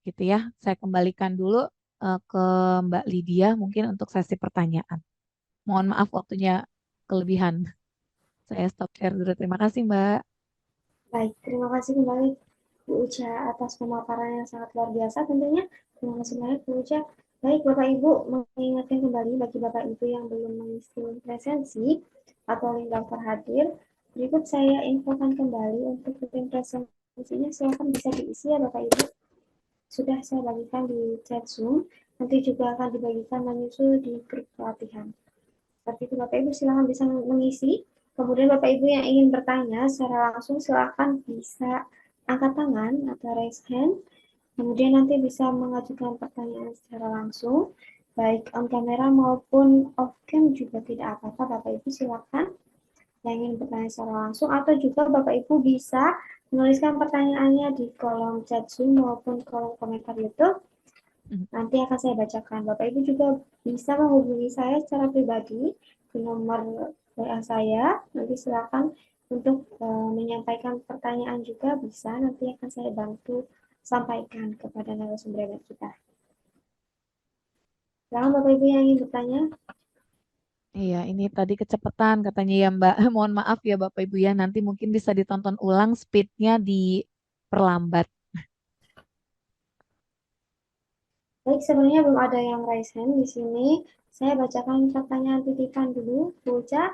gitu ya. Saya kembalikan dulu ke Mbak Lydia mungkin untuk sesi pertanyaan. Mohon maaf waktunya kelebihan. Saya stop share dulu. Terima kasih Mbak. Baik, terima kasih kembali Bu Uca atas pemaparan yang sangat luar biasa tentunya. Terima kasih banyak Bu Uca. Baik Bapak Ibu, mengingatkan kembali bagi Bapak Ibu yang belum mengisi presensi atau link daftar hadir, berikut saya infokan kembali untuk link presensinya silakan bisa diisi ya Bapak Ibu. Sudah saya bagikan di chat Zoom, nanti juga akan dibagikan menyusul di grup pelatihan. Seperti itu Bapak Ibu silakan bisa mengisi. Kemudian Bapak Ibu yang ingin bertanya secara langsung silakan bisa angkat tangan atau raise hand. Kemudian nanti bisa mengajukan pertanyaan secara langsung, baik on kamera maupun off cam juga tidak apa-apa. Bapak Ibu silakan yang ingin bertanya secara langsung atau juga Bapak Ibu bisa menuliskan pertanyaannya di kolom chat Zoom maupun kolom komentar YouTube. Nanti akan saya bacakan. Bapak Ibu juga bisa menghubungi saya secara pribadi ke nomor WA saya. Nanti silakan untuk menyampaikan pertanyaan juga bisa. Nanti akan saya bantu sampaikan kepada narasumber kita. Silakan Bapak Ibu yang ingin bertanya. Iya, ini tadi kecepatan katanya ya Mbak. Mohon maaf ya Bapak Ibu ya. Nanti mungkin bisa ditonton ulang speednya diperlambat. Baik, sebenarnya belum ada yang raise hand di sini. Saya bacakan pertanyaan titipan dulu, Bu Uca.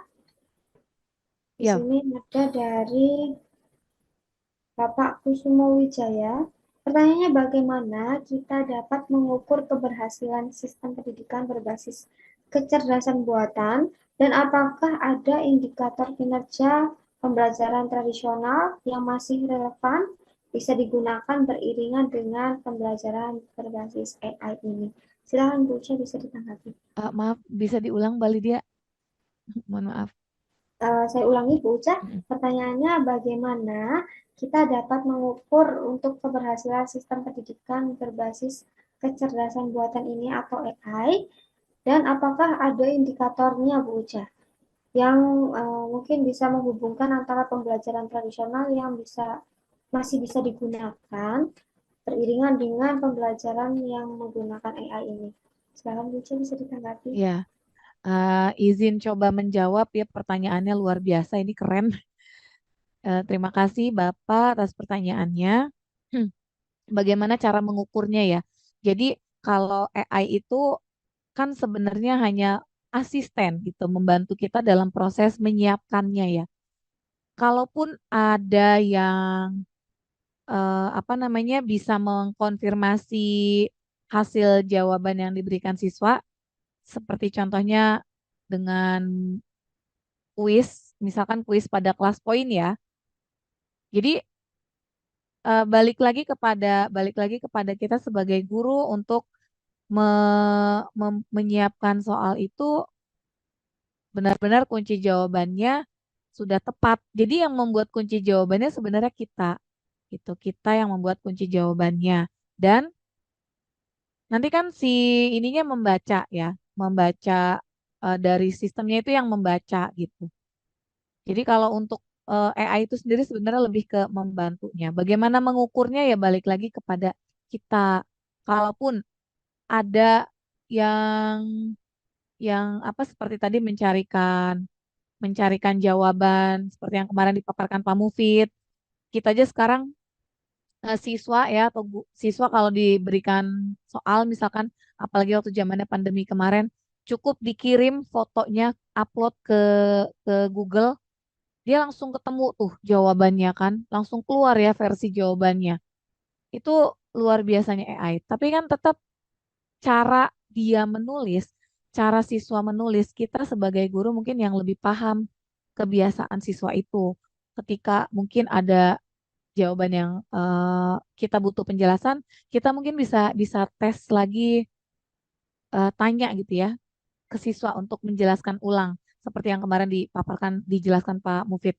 Di Ya, sini ada dari Bapak Kusumo Wijaya. Pertanyaannya bagaimana kita dapat mengukur keberhasilan sistem pendidikan berbasis kecerdasan buatan Dan apakah ada indikator kinerja pembelajaran tradisional yang masih relevan bisa digunakan beriringan dengan pembelajaran berbasis AI ini? Silakan Bu Cia bisa ditanggapi. Maaf, bisa diulang Mbak Lydia? Mohon maaf. Saya ulangi Bu Uca, Mm-mm. pertanyaannya bagaimana kita dapat mengukur untuk keberhasilan sistem pendidikan berbasis kecerdasan buatan ini atau AI, dan apakah ada indikatornya Bu Uca yang mungkin bisa menghubungkan antara pembelajaran tradisional yang masih bisa digunakan beriringan dengan pembelajaran yang menggunakan AI ini. Silakan Bu Uca bisa ditanggapi. Ya, izin coba menjawab ya, pertanyaannya luar biasa, ini keren. Terima kasih Bapak atas pertanyaannya. Bagaimana cara mengukurnya ya? Jadi kalau AI itu kan sebenarnya hanya asisten gitu, membantu kita dalam proses menyiapkannya ya. Kalaupun ada yang apa namanya bisa mengkonfirmasi hasil jawaban yang diberikan siswa, seperti contohnya dengan kuis, misalkan kuis pada kelas poin ya. Jadi balik lagi kepada kita sebagai guru untuk menyiapkan soal itu benar-benar kunci jawabannya sudah tepat. Jadi yang membuat kunci jawabannya sebenarnya kita, gitu. Kita yang membuat kunci jawabannya. Dan nanti kan si ininya membaca ya, membaca dari sistemnya itu yang membaca gitu. Jadi kalau untuk AI itu sendiri sebenarnya lebih ke membantunya. Bagaimana mengukurnya ya balik lagi kepada kita. Kalaupun ada yang apa seperti tadi mencarikan jawaban seperti yang kemarin dipaparkan Pak Mufid. Kita aja sekarang siswa ya atau siswa kalau diberikan soal misalkan apalagi waktu zamannya pandemi kemarin cukup dikirim fotonya upload ke Google dia langsung ketemu tuh jawabannya kan langsung keluar ya versi jawabannya itu luar biasanya AI tapi kan tetap cara dia menulis cara siswa menulis kita sebagai guru mungkin yang lebih paham kebiasaan siswa itu ketika mungkin ada jawaban yang kita butuh penjelasan, kita mungkin bisa bisa tes lagi tanya gitu ya ke siswa untuk menjelaskan ulang seperti yang kemarin dijelaskan Pak Mufid.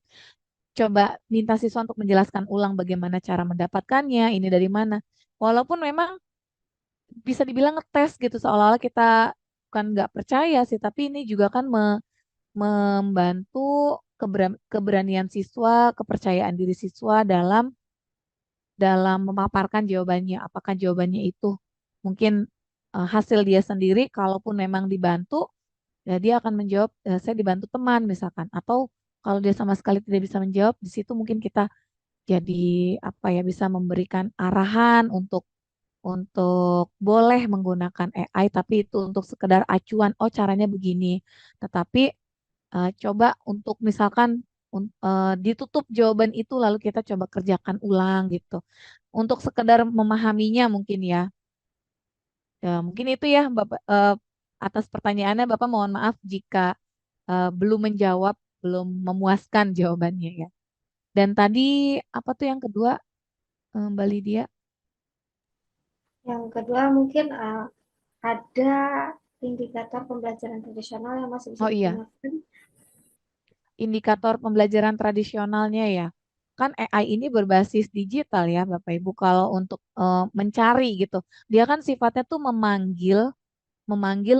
Coba minta siswa untuk menjelaskan ulang bagaimana cara mendapatkannya, ini dari mana. Walaupun memang bisa dibilang ngetes gitu seolah-olah kita bukan nggak percaya sih, tapi ini juga kan membantu keberanian siswa, kepercayaan diri siswa dalam memaparkan jawabannya. Apakah jawabannya itu mungkin hasil dia sendiri, kalaupun memang dibantu, ya dia akan menjawab, saya dibantu teman misalkan. Atau kalau dia sama sekali tidak bisa menjawab, di situ mungkin kita jadi apa ya bisa memberikan arahan untuk boleh menggunakan AI, tapi itu untuk sekedar acuan, oh caranya begini. Tetapi coba untuk misalkan ditutup jawaban itu lalu kita coba kerjakan ulang gitu. Untuk sekedar memahaminya mungkin ya. Ya, mungkin itu ya Bapak atas pertanyaannya Bapak mohon maaf jika belum menjawab, belum memuaskan jawabannya ya. Dan tadi apa tuh yang kedua Mbak Lydia? Yang kedua mungkin ada indikator pembelajaran tradisional yang masih bisa Oh iya, digunakan. indikator pembelajaran tradisionalnya ya. Kan AI ini berbasis digital ya Bapak Ibu. Kalau untuk mencari gitu, dia kan sifatnya tuh memanggil,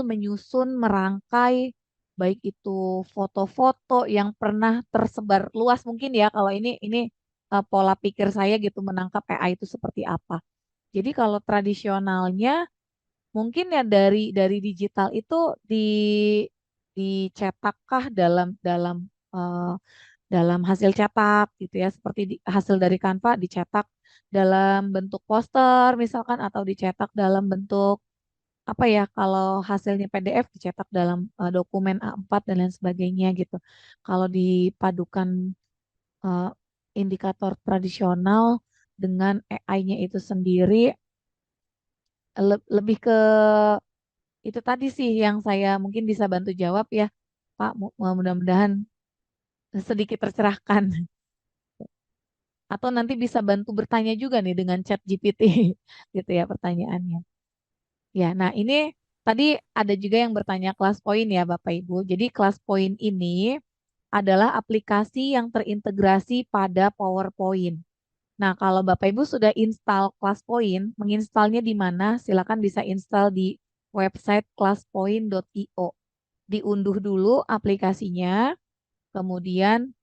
menyusun, merangkai, baik itu foto-foto yang pernah tersebar luas mungkin ya. Kalau ini pola pikir saya gitu menangkap AI itu seperti apa. Jadi kalau tradisionalnya mungkin ya dari digital itu di dicetakkah dalam dalam eh, dalam hasil cetak gitu ya seperti hasil dari Canva dicetak dalam bentuk poster misalkan atau dicetak dalam bentuk apa ya kalau hasilnya PDF dicetak dalam dokumen A4 dan lain sebagainya gitu. Kalau dipadukan eh, indikator tradisional dengan AI-nya itu sendiri lebih ke itu tadi sih yang saya mungkin bisa bantu jawab ya. Pak, mudah-mudahan sedikit tercerahkan. Atau nanti bisa bantu bertanya juga nih dengan chat GPT gitu ya pertanyaannya. Ya, nah ini tadi ada juga yang bertanya kelas poin ya Bapak Ibu. Jadi kelas poin ini adalah aplikasi yang terintegrasi pada PowerPoint. Nah, kalau Bapak Ibu sudah install ClassPoint, menginstalnya di mana? Silakan bisa install di website classpoint.io. Diunduh dulu aplikasinya, kemudian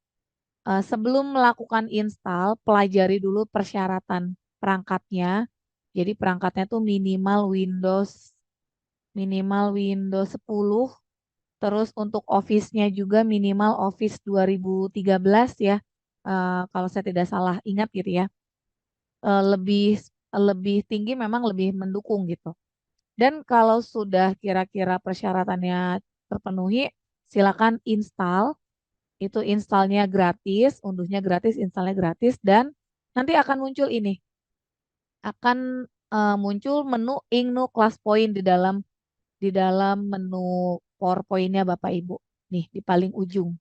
sebelum melakukan install, pelajari dulu persyaratan perangkatnya. Jadi perangkatnya tuh minimal Windows 10. Terus untuk Office-nya juga minimal Office 2013 ya. Kalau saya tidak salah ingat gitu ya. Lebih lebih tinggi memang lebih mendukung gitu. Dan kalau sudah kira-kira persyaratannya terpenuhi, silakan install. Itu installnya gratis, unduhnya gratis, installnya gratis, dan nanti akan muncul ini, akan muncul menu Ingnu Class Point di dalam menu PowerPoint-nya Bapak Ibu. Nih di paling ujung.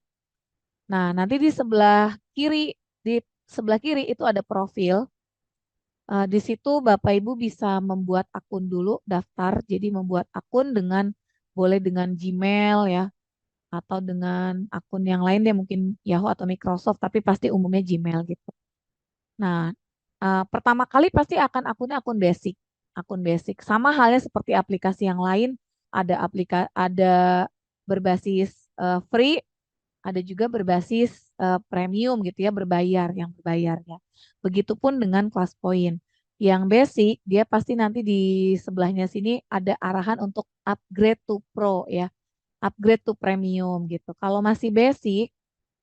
Nah, nanti di sebelah kiri itu ada profil. Di situ Bapak Ibu bisa membuat akun dulu, daftar. Jadi membuat akun boleh dengan Gmail ya, atau dengan akun yang lain deh, mungkin Yahoo atau Microsoft, tapi pasti umumnya Gmail gitu. Nah, pertama kali pasti akan akunnya akun basic. Sama halnya seperti aplikasi yang lain, ada berbasis free, ada juga berbasis premium gitu ya, yang berbayarnya. Begitupun dengan kelas poin. Yang basic, dia pasti nanti di sebelahnya sini ada arahan untuk upgrade to pro ya, upgrade to premium gitu. Kalau masih basic,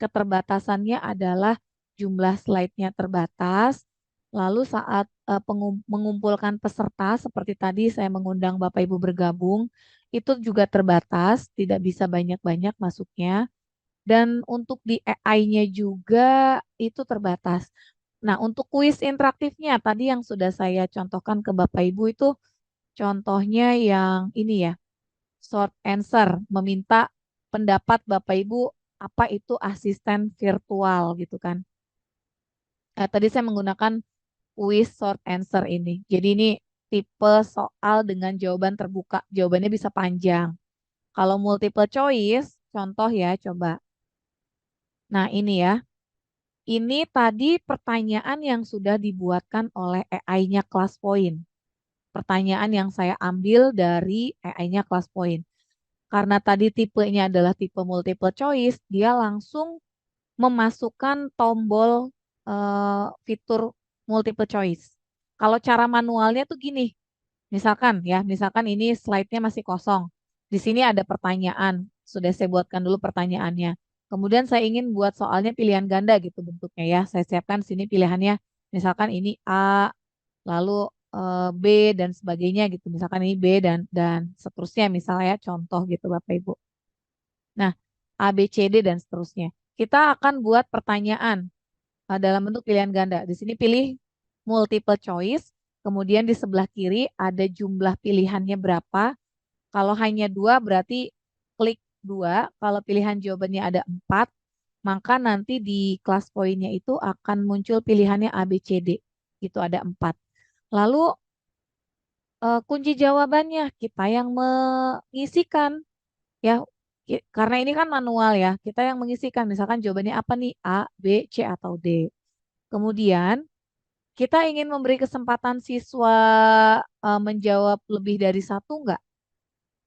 keterbatasannya adalah jumlah slide-nya terbatas. Lalu saat mengumpulkan peserta, seperti tadi saya mengundang Bapak Ibu bergabung, itu juga terbatas, tidak bisa banyak-banyak masuknya. Dan untuk di AI-nya juga itu terbatas. Nah, untuk kuis interaktifnya tadi yang sudah saya contohkan ke Bapak Ibu itu contohnya yang ini ya, short answer, meminta pendapat Bapak Ibu apa itu asisten virtual gitu kan. Tadi saya menggunakan kuis short answer ini. Jadi ini tipe soal dengan jawaban terbuka, jawabannya bisa panjang. Kalau multiple choice, contoh ya, coba. Nah, ini ya. Ini tadi pertanyaan yang sudah dibuatkan oleh AI-nya ClassPoint. Pertanyaan yang saya ambil dari AI-nya ClassPoint. Karena tadi tipenya adalah tipe multiple choice, dia langsung memasukkan tombol fitur multiple choice. Kalau cara manualnya tuh gini, misalkan ini slide-nya masih kosong. Di sini ada pertanyaan, sudah saya buatkan dulu pertanyaannya. Kemudian saya ingin buat soalnya pilihan ganda gitu bentuknya ya. Saya siapkan sini pilihannya, misalkan ini A, lalu B dan sebagainya gitu. Misalkan ini B dan seterusnya misalnya ya, contoh gitu Bapak Ibu. Nah, A, B, C, D dan seterusnya. Kita akan buat pertanyaan dalam bentuk pilihan ganda. Di sini pilih multiple choice, kemudian di sebelah kiri ada jumlah pilihannya berapa. Kalau hanya dua berarti klik dua. Kalau pilihan jawabannya ada empat, maka nanti di kelas poinnya itu akan muncul pilihannya A, B, C, D. Itu ada empat. Lalu kunci jawabannya kita yang mengisikan ya. Karena ini kan manual ya, kita yang mengisikan. Misalkan jawabannya apa nih? A, B, C, atau D. Kemudian kita ingin memberi kesempatan siswa menjawab lebih dari satu enggak?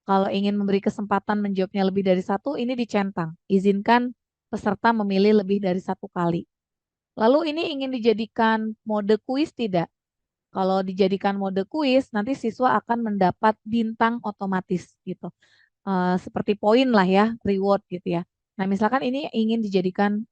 Kalau ingin memberi kesempatan menjawabnya lebih dari satu, ini dicentang. Izinkan peserta memilih lebih dari satu kali. Lalu ini ingin dijadikan mode kuis tidak? Kalau dijadikan mode kuis, nanti siswa akan mendapat bintang otomatis gitu. Seperti poin lah ya, reward gitu ya. Nah, misalkan ini ingin dijadikan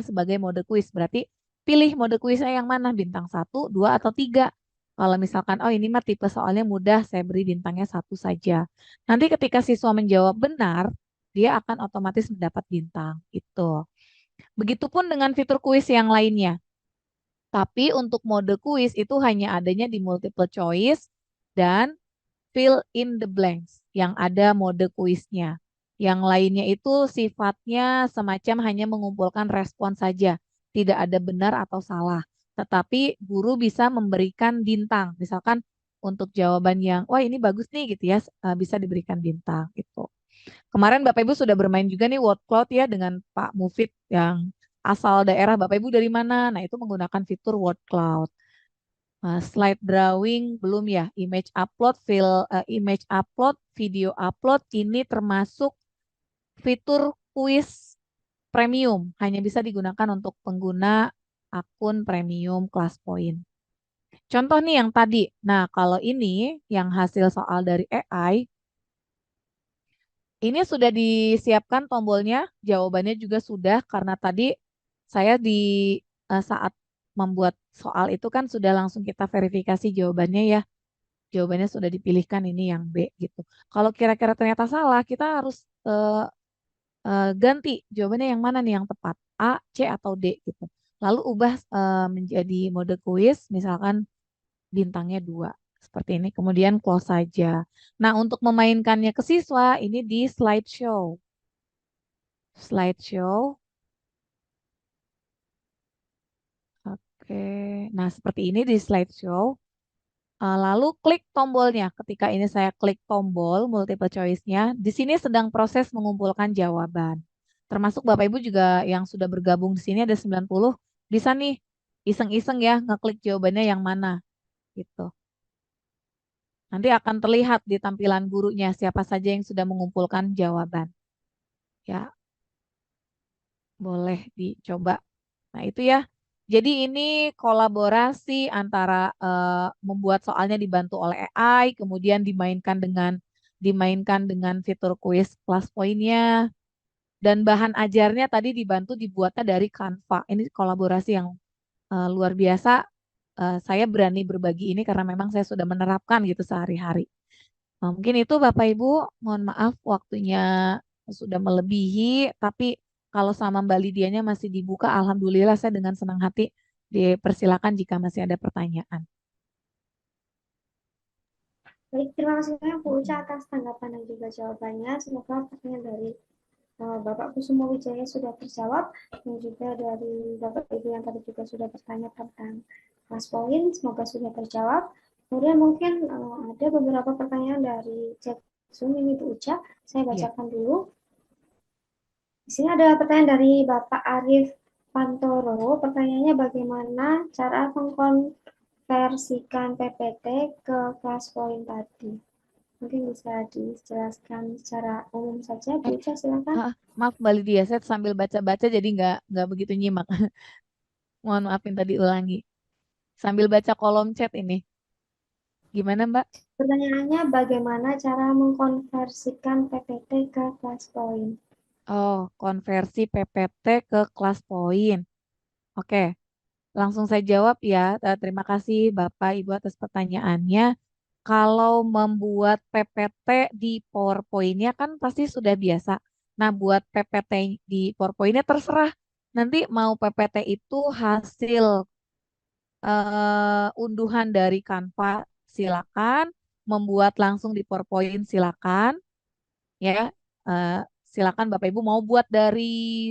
sebagai mode kuis, berarti pilih mode kuisnya yang mana, bintang satu, dua, atau tiga. Kalau misalkan, oh ini mah tipe soalnya mudah, saya beri bintangnya satu saja. Nanti ketika siswa menjawab benar, dia akan otomatis mendapat bintang. Itu. Begitupun dengan fitur kuis yang lainnya. Tapi untuk mode kuis itu hanya adanya di multiple choice dan fill in the blanks yang ada mode kuisnya. Yang lainnya itu sifatnya semacam hanya mengumpulkan respon saja, tidak ada benar atau salah. Tetapi guru bisa memberikan bintang, misalkan untuk jawaban yang, wah ini bagus nih gitu ya, bisa diberikan bintang gitu. Kemarin Bapak Ibu sudah bermain juga nih word cloud ya dengan Pak Mufid yang asal daerah Bapak Ibu dari mana. Nah, itu menggunakan fitur word cloud. Slide drawing belum ya, image upload, video upload ini termasuk fitur kuis premium, hanya bisa digunakan untuk pengguna akun premium kelas poin. Contoh nih yang tadi. Nah, kalau ini yang hasil soal dari AI, ini sudah disiapkan tombolnya, jawabannya juga sudah karena tadi saya di saat membuat soal itu kan sudah langsung kita verifikasi jawabannya ya. Jawabannya sudah dipilihkan ini yang B gitu. Kalau kira-kira ternyata salah, kita harus ganti jawabannya yang mana nih yang tepat, A, C atau D gitu. Lalu ubah menjadi mode kuis, misalkan bintangnya 2 seperti ini. Kemudian close saja. Nah, untuk memainkannya ke siswa ini di slideshow. Slideshow. Oke. Nah, seperti ini di slideshow. Lalu klik tombolnya. Ketika ini saya klik tombol multiple choice-nya, di sini sedang proses mengumpulkan jawaban. Termasuk Bapak Ibu juga yang sudah bergabung di sini ada 90, bisa nih iseng-iseng ya ngeklik jawabannya yang mana gitu. Nanti akan terlihat di tampilan gurunya siapa saja yang sudah mengumpulkan jawaban. Ya, boleh dicoba. Nah, itu ya. Jadi ini kolaborasi antara membuat soalnya dibantu oleh AI, kemudian dimainkan dengan fitur kuis kelas poinnya, dan bahan ajarnya tadi dibantu dibuatnya dari Canva. Ini kolaborasi yang luar biasa. Saya berani berbagi ini karena memang saya sudah menerapkan gitu sehari-hari. Mungkin itu Bapak Ibu, mohon maaf waktunya sudah melebihi, tapi kalau sama Mbak Lidianya masih dibuka, Alhamdulillah saya dengan senang hati dipersilakan jika masih ada pertanyaan. Baik, terima kasih banyak Bu Uca Mm-mm. atas tanggapan dan juga jawabannya. Semoga pertanyaan dari Bapak Kusumo Wijaya sudah terjawab dan juga dari Bapak Ibu yang tadi juga sudah bertanya tentang kelas poin, semoga sudah terjawab. Kemudian mungkin ada beberapa pertanyaan dari chat Zoom ini Bu Uca, saya Iya. bacakan dulu. Di sini ada pertanyaan dari Bapak Arif Pantoro. Pertanyaannya bagaimana cara mengkonversikan PPT ke kelas poin tadi? Mungkin bisa dijelaskan secara umum saja, Bu Eh, Uca, silakan. maaf Mbak Lydia, saya sambil baca-baca jadi nggak begitu nyimak. Mohon maafin tadi ulangi. Sambil baca kolom chat ini. Gimana Mbak? Pertanyaannya bagaimana cara mengkonversikan PPT ke kelas poin? Oh, konversi PPT ke kelas poin. Oke. Langsung saya jawab ya. Terima kasih Bapak Ibu atas pertanyaannya. Kalau membuat PPT di PowerPoint-nya kan pasti sudah biasa. Nah, buat PPT di PowerPoint-nya terserah. Nanti mau PPT itu hasil unduhan dari Canva, silakan. Membuat langsung di PowerPoint, silakan. Ya, Eh, silakan Bapak Ibu mau buat dari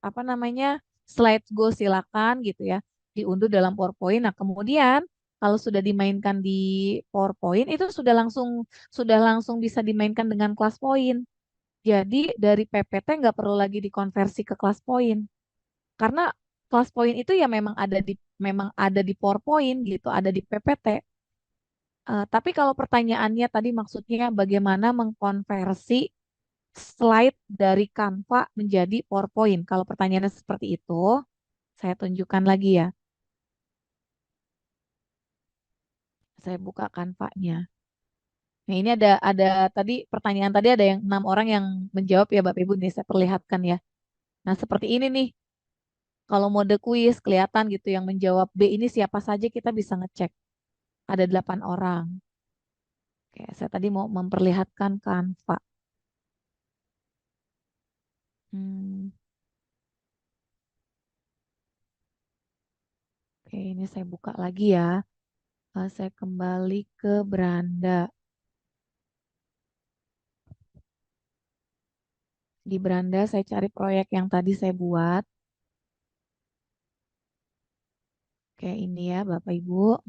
apa namanya slide go silakan gitu ya diunduh dalam PowerPoint. Nah kemudian kalau sudah dimainkan di PowerPoint itu sudah langsung bisa dimainkan dengan kelas poin. Jadi dari PPT nggak perlu lagi dikonversi ke kelas poin karena kelas poin itu ya memang ada di PowerPoint gitu, ada di PPT. Tapi kalau pertanyaannya tadi maksudnya bagaimana mengkonversi slide dari Canva menjadi PowerPoint. Kalau pertanyaannya seperti itu, saya tunjukkan lagi ya. Saya buka Canva-nya. Nah, ini ada tadi pertanyaan tadi ada yang 6 orang yang menjawab ya Bapak Ibu nih saya perlihatkan ya. Nah, seperti ini nih. Kalau mode kuis kelihatan gitu yang menjawab B ini siapa saja kita bisa ngecek. Ada 8 orang. Oke, saya tadi mau memperlihatkan Canva. Hmm, oke, ini saya buka lagi ya. Saya kembali ke beranda. Di beranda saya cari proyek yang tadi saya buat. Kayak ini ya, Bapak Ibu.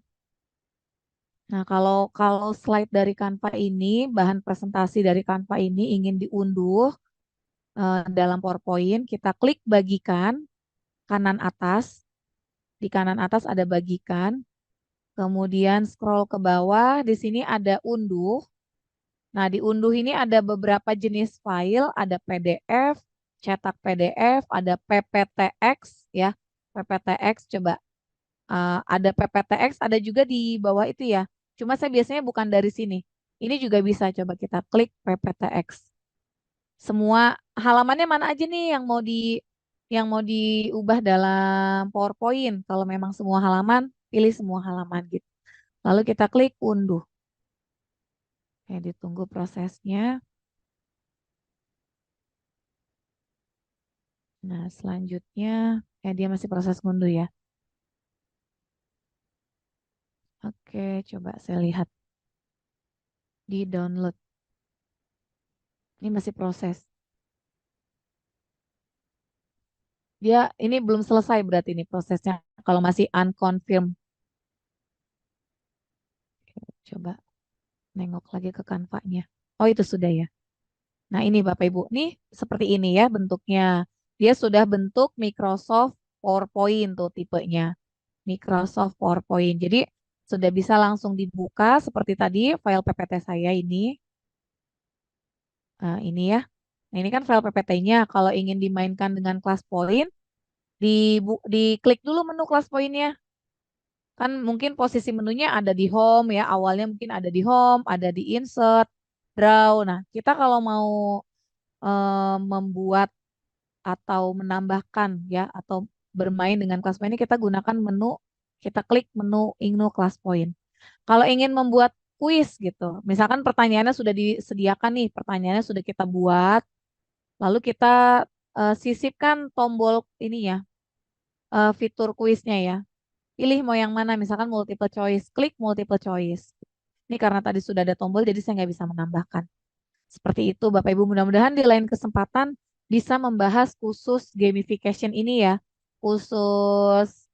Nah, kalau kalau slide dari Canva ini, bahan presentasi dari Canva ini ingin diunduh dalam PowerPoint, kita klik bagikan kanan atas. Di kanan atas ada bagikan, kemudian scroll ke bawah, di sini ada unduh. Nah, di unduh ini ada beberapa jenis file, ada PDF, cetak PDF, ada PPTX ya. PPTX coba ada PPTX, ada juga di bawah itu ya. Cuma saya biasanya bukan dari sini. Ini juga bisa coba kita klik PPTX. Semua halamannya mana aja nih yang mau diubah dalam PowerPoint. Kalau memang semua halaman, pilih semua halaman gitu. Lalu kita klik unduh. Oke, ditunggu prosesnya. Nah, selanjutnya, dia masih proses ngunduh ya. Oke, coba saya lihat di download. Ini masih proses. Dia ini belum selesai berarti ini prosesnya. Kalau masih unconfirm, coba nengok lagi ke kanvanya. Oh, itu sudah ya. Nah, ini Bapak Ibu, nih seperti ini ya bentuknya. Dia sudah bentuk Microsoft PowerPoint tuh tipenya. Microsoft PowerPoint. Jadi sudah bisa langsung dibuka seperti tadi file PPT saya ini. Ini ya. Nah, ini kan file PPT-nya. Kalau ingin dimainkan dengan kelas point, diklik dulu menu kelas poinnya. Kan mungkin posisi menunya ada di home ya. Awalnya mungkin ada di home, ada di insert, draw. Nah, kita kalau mau membuat atau menambahkan ya atau bermain dengan kelas point ini kita gunakan menu, kita klik menu Ingno Class Point. Kalau ingin membuat kuis gitu, misalkan pertanyaannya sudah disediakan nih, pertanyaannya sudah kita buat, lalu kita sisipkan tombol ini ya, fitur kuisnya ya. Pilih mau yang mana, misalkan multiple choice, klik multiple choice. Ini karena tadi sudah ada tombol, jadi saya nggak bisa menambahkan. Seperti itu, Bapak Ibu. Mudah-mudahan di lain kesempatan bisa membahas khusus gamification ini ya, khusus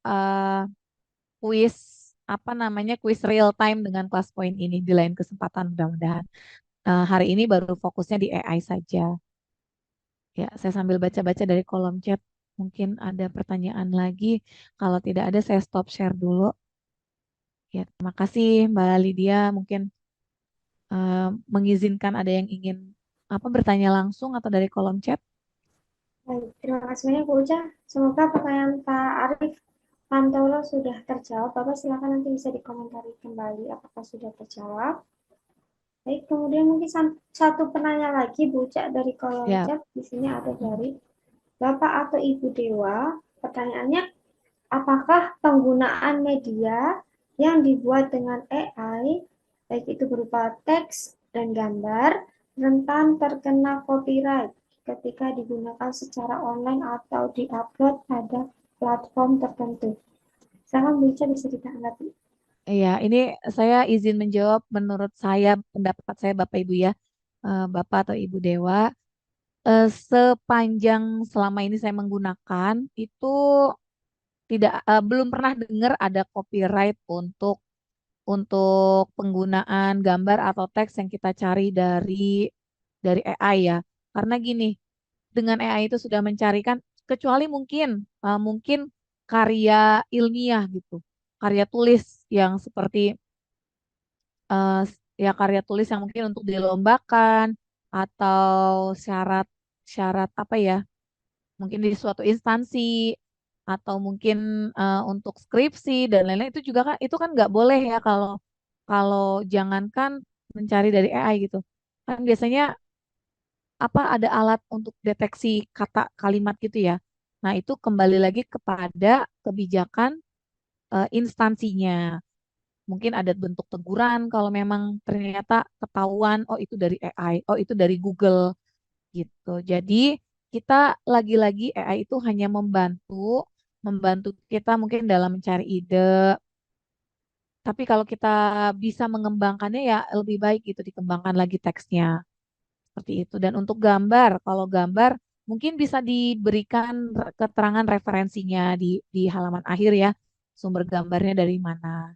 kuis apa namanya kuis real time dengan kelas point ini di lain kesempatan mudah-mudahan. Hari ini baru fokusnya di AI saja. Ya, saya sambil baca-baca dari kolom chat. Mungkin ada pertanyaan lagi. Kalau tidak ada, saya stop share dulu. Ya, terima kasih Mbak Lydia. Mungkin mengizinkan ada yang ingin apa bertanya langsung atau dari kolom chat. Baik, terima kasih banyak Bu Uca. Semoga pertanyaan Pak Arif Pantoro sudah terjawab. Bapak silakan nanti bisa dikomentari kembali apakah sudah terjawab. Baik, kemudian mungkin satu penanya lagi Bu Uca dari kolom Ya. chat. Di sini ada dari Bapak atau Ibu Dewa. Pertanyaannya, apakah penggunaan media yang dibuat dengan AI, baik itu berupa teks dan gambar, rentan terkena copyright ketika digunakan secara online atau diupload pada platform tertentu? Silakan bisa ditanggapi. Iya, ini saya izin menjawab menurut saya, pendapat saya Bapak Ibu ya, Bapak atau Ibu Dewa, sepanjang selama ini saya menggunakan itu belum pernah dengar ada copyright untuk penggunaan gambar atau teks yang kita cari dari AI ya. Karena gini, dengan AI itu sudah mencarikan, kecuali mungkin karya ilmiah gitu, karya tulis yang seperti eh, ya karya tulis yang mungkin untuk dilombakan atau syarat syarat apa ya, mungkin di suatu instansi atau mungkin untuk skripsi dan lain-lain itu juga kan itu kan nggak boleh ya kalau kalau jangankan mencari dari AI gitu. Kan biasanya apa ada alat untuk deteksi kata kalimat gitu ya. Nah, itu kembali lagi kepada kebijakan instansinya. Mungkin ada bentuk teguran kalau memang ternyata ketahuan, oh itu dari AI, oh itu dari Google gitu. Jadi kita lagi-lagi AI itu hanya membantu kita mungkin dalam mencari ide. Tapi kalau kita bisa mengembangkannya ya lebih baik gitu dikembangkan lagi teksnya. Seperti itu. Dan untuk gambar, kalau gambar mungkin bisa diberikan keterangan referensinya di halaman akhir ya. Sumber gambarnya dari mana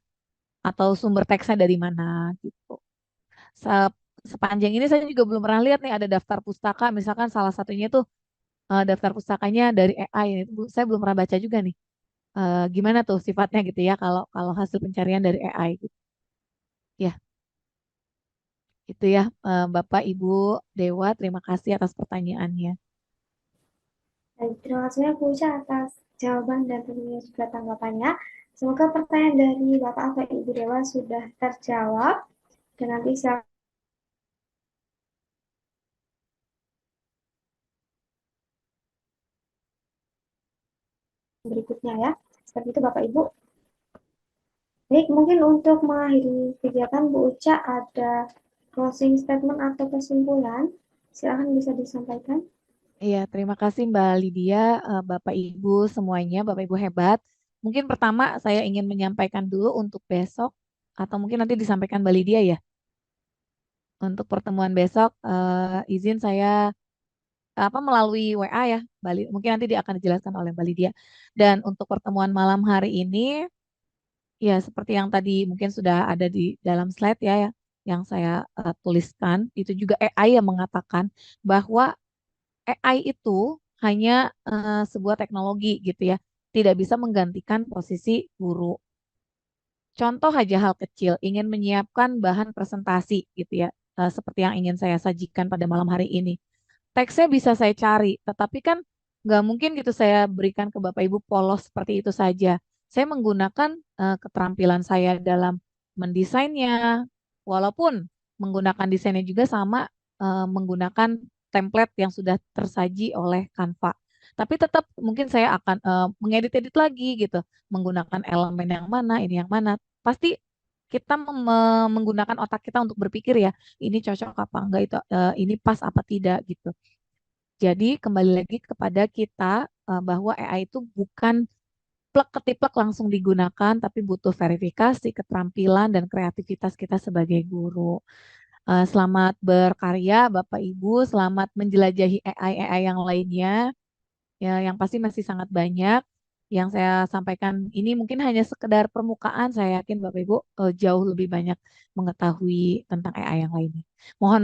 atau sumber teksnya dari mana gitu. Se- Sepanjang ini saya juga belum pernah lihat nih ada daftar pustaka, misalkan salah satunya tuh daftar pustakanya dari AI. Itu saya belum pernah baca juga nih. Gimana tuh sifatnya gitu ya kalau kalau hasil pencarian dari AI gitu. Ya, itu ya Bapak Ibu Dewa, terima kasih atas pertanyaannya. Baik, terima kasih Bu Uca atas jawaban dan tentunya juga tanggapannya. Semoga pertanyaan dari Bapak atau Ibu Dewa sudah terjawab. Dan nanti silakan berikutnya ya. Seperti itu Bapak Ibu. Baik, mungkin untuk mengakhiri kegiatan Bu Uca ada closing statement atau kesimpulan. Silakan bisa disampaikan. Iya, terima kasih Mbak Lydia, Bapak Ibu semuanya, Bapak Ibu hebat. Mungkin pertama saya ingin menyampaikan dulu untuk besok, atau mungkin nanti disampaikan Mbak Lydia ya. Untuk pertemuan besok, izin saya apa melalui WA ya, mungkin nanti dia akan dijelaskan oleh Mbak Lydia. Dan untuk pertemuan malam hari ini, ya seperti yang tadi mungkin sudah ada di dalam slide ya, yang saya tuliskan, itu juga AI yang mengatakan bahwa AI itu hanya sebuah teknologi gitu ya, tidak bisa menggantikan posisi guru. Contoh aja hal kecil, ingin menyiapkan bahan presentasi gitu ya, seperti yang ingin saya sajikan pada malam hari ini. Teksnya bisa saya cari, tetapi kan nggak mungkin gitu saya berikan ke Bapak Ibu polos seperti itu saja. Saya menggunakan keterampilan saya dalam mendesainnya, walaupun menggunakan desainnya juga sama menggunakan template yang sudah tersaji oleh Canva. Tapi tetap mungkin saya akan mengedit-edit lagi gitu, menggunakan elemen yang mana, ini yang mana. Pasti kita menggunakan otak kita untuk berpikir ya, ini cocok apa enggak itu ini pas apa tidak gitu. Jadi kembali lagi kepada kita bahwa AI itu bukan plek ketiplek langsung digunakan, tapi butuh verifikasi, keterampilan dan kreativitas kita sebagai guru. Selamat berkarya Bapak Ibu, selamat menjelajahi AI-AI yang lainnya. Ya, yang pasti masih sangat banyak. Yang saya sampaikan ini mungkin hanya sekedar permukaan. Saya yakin Bapak Ibu jauh lebih banyak mengetahui tentang AI yang lainnya. Mohon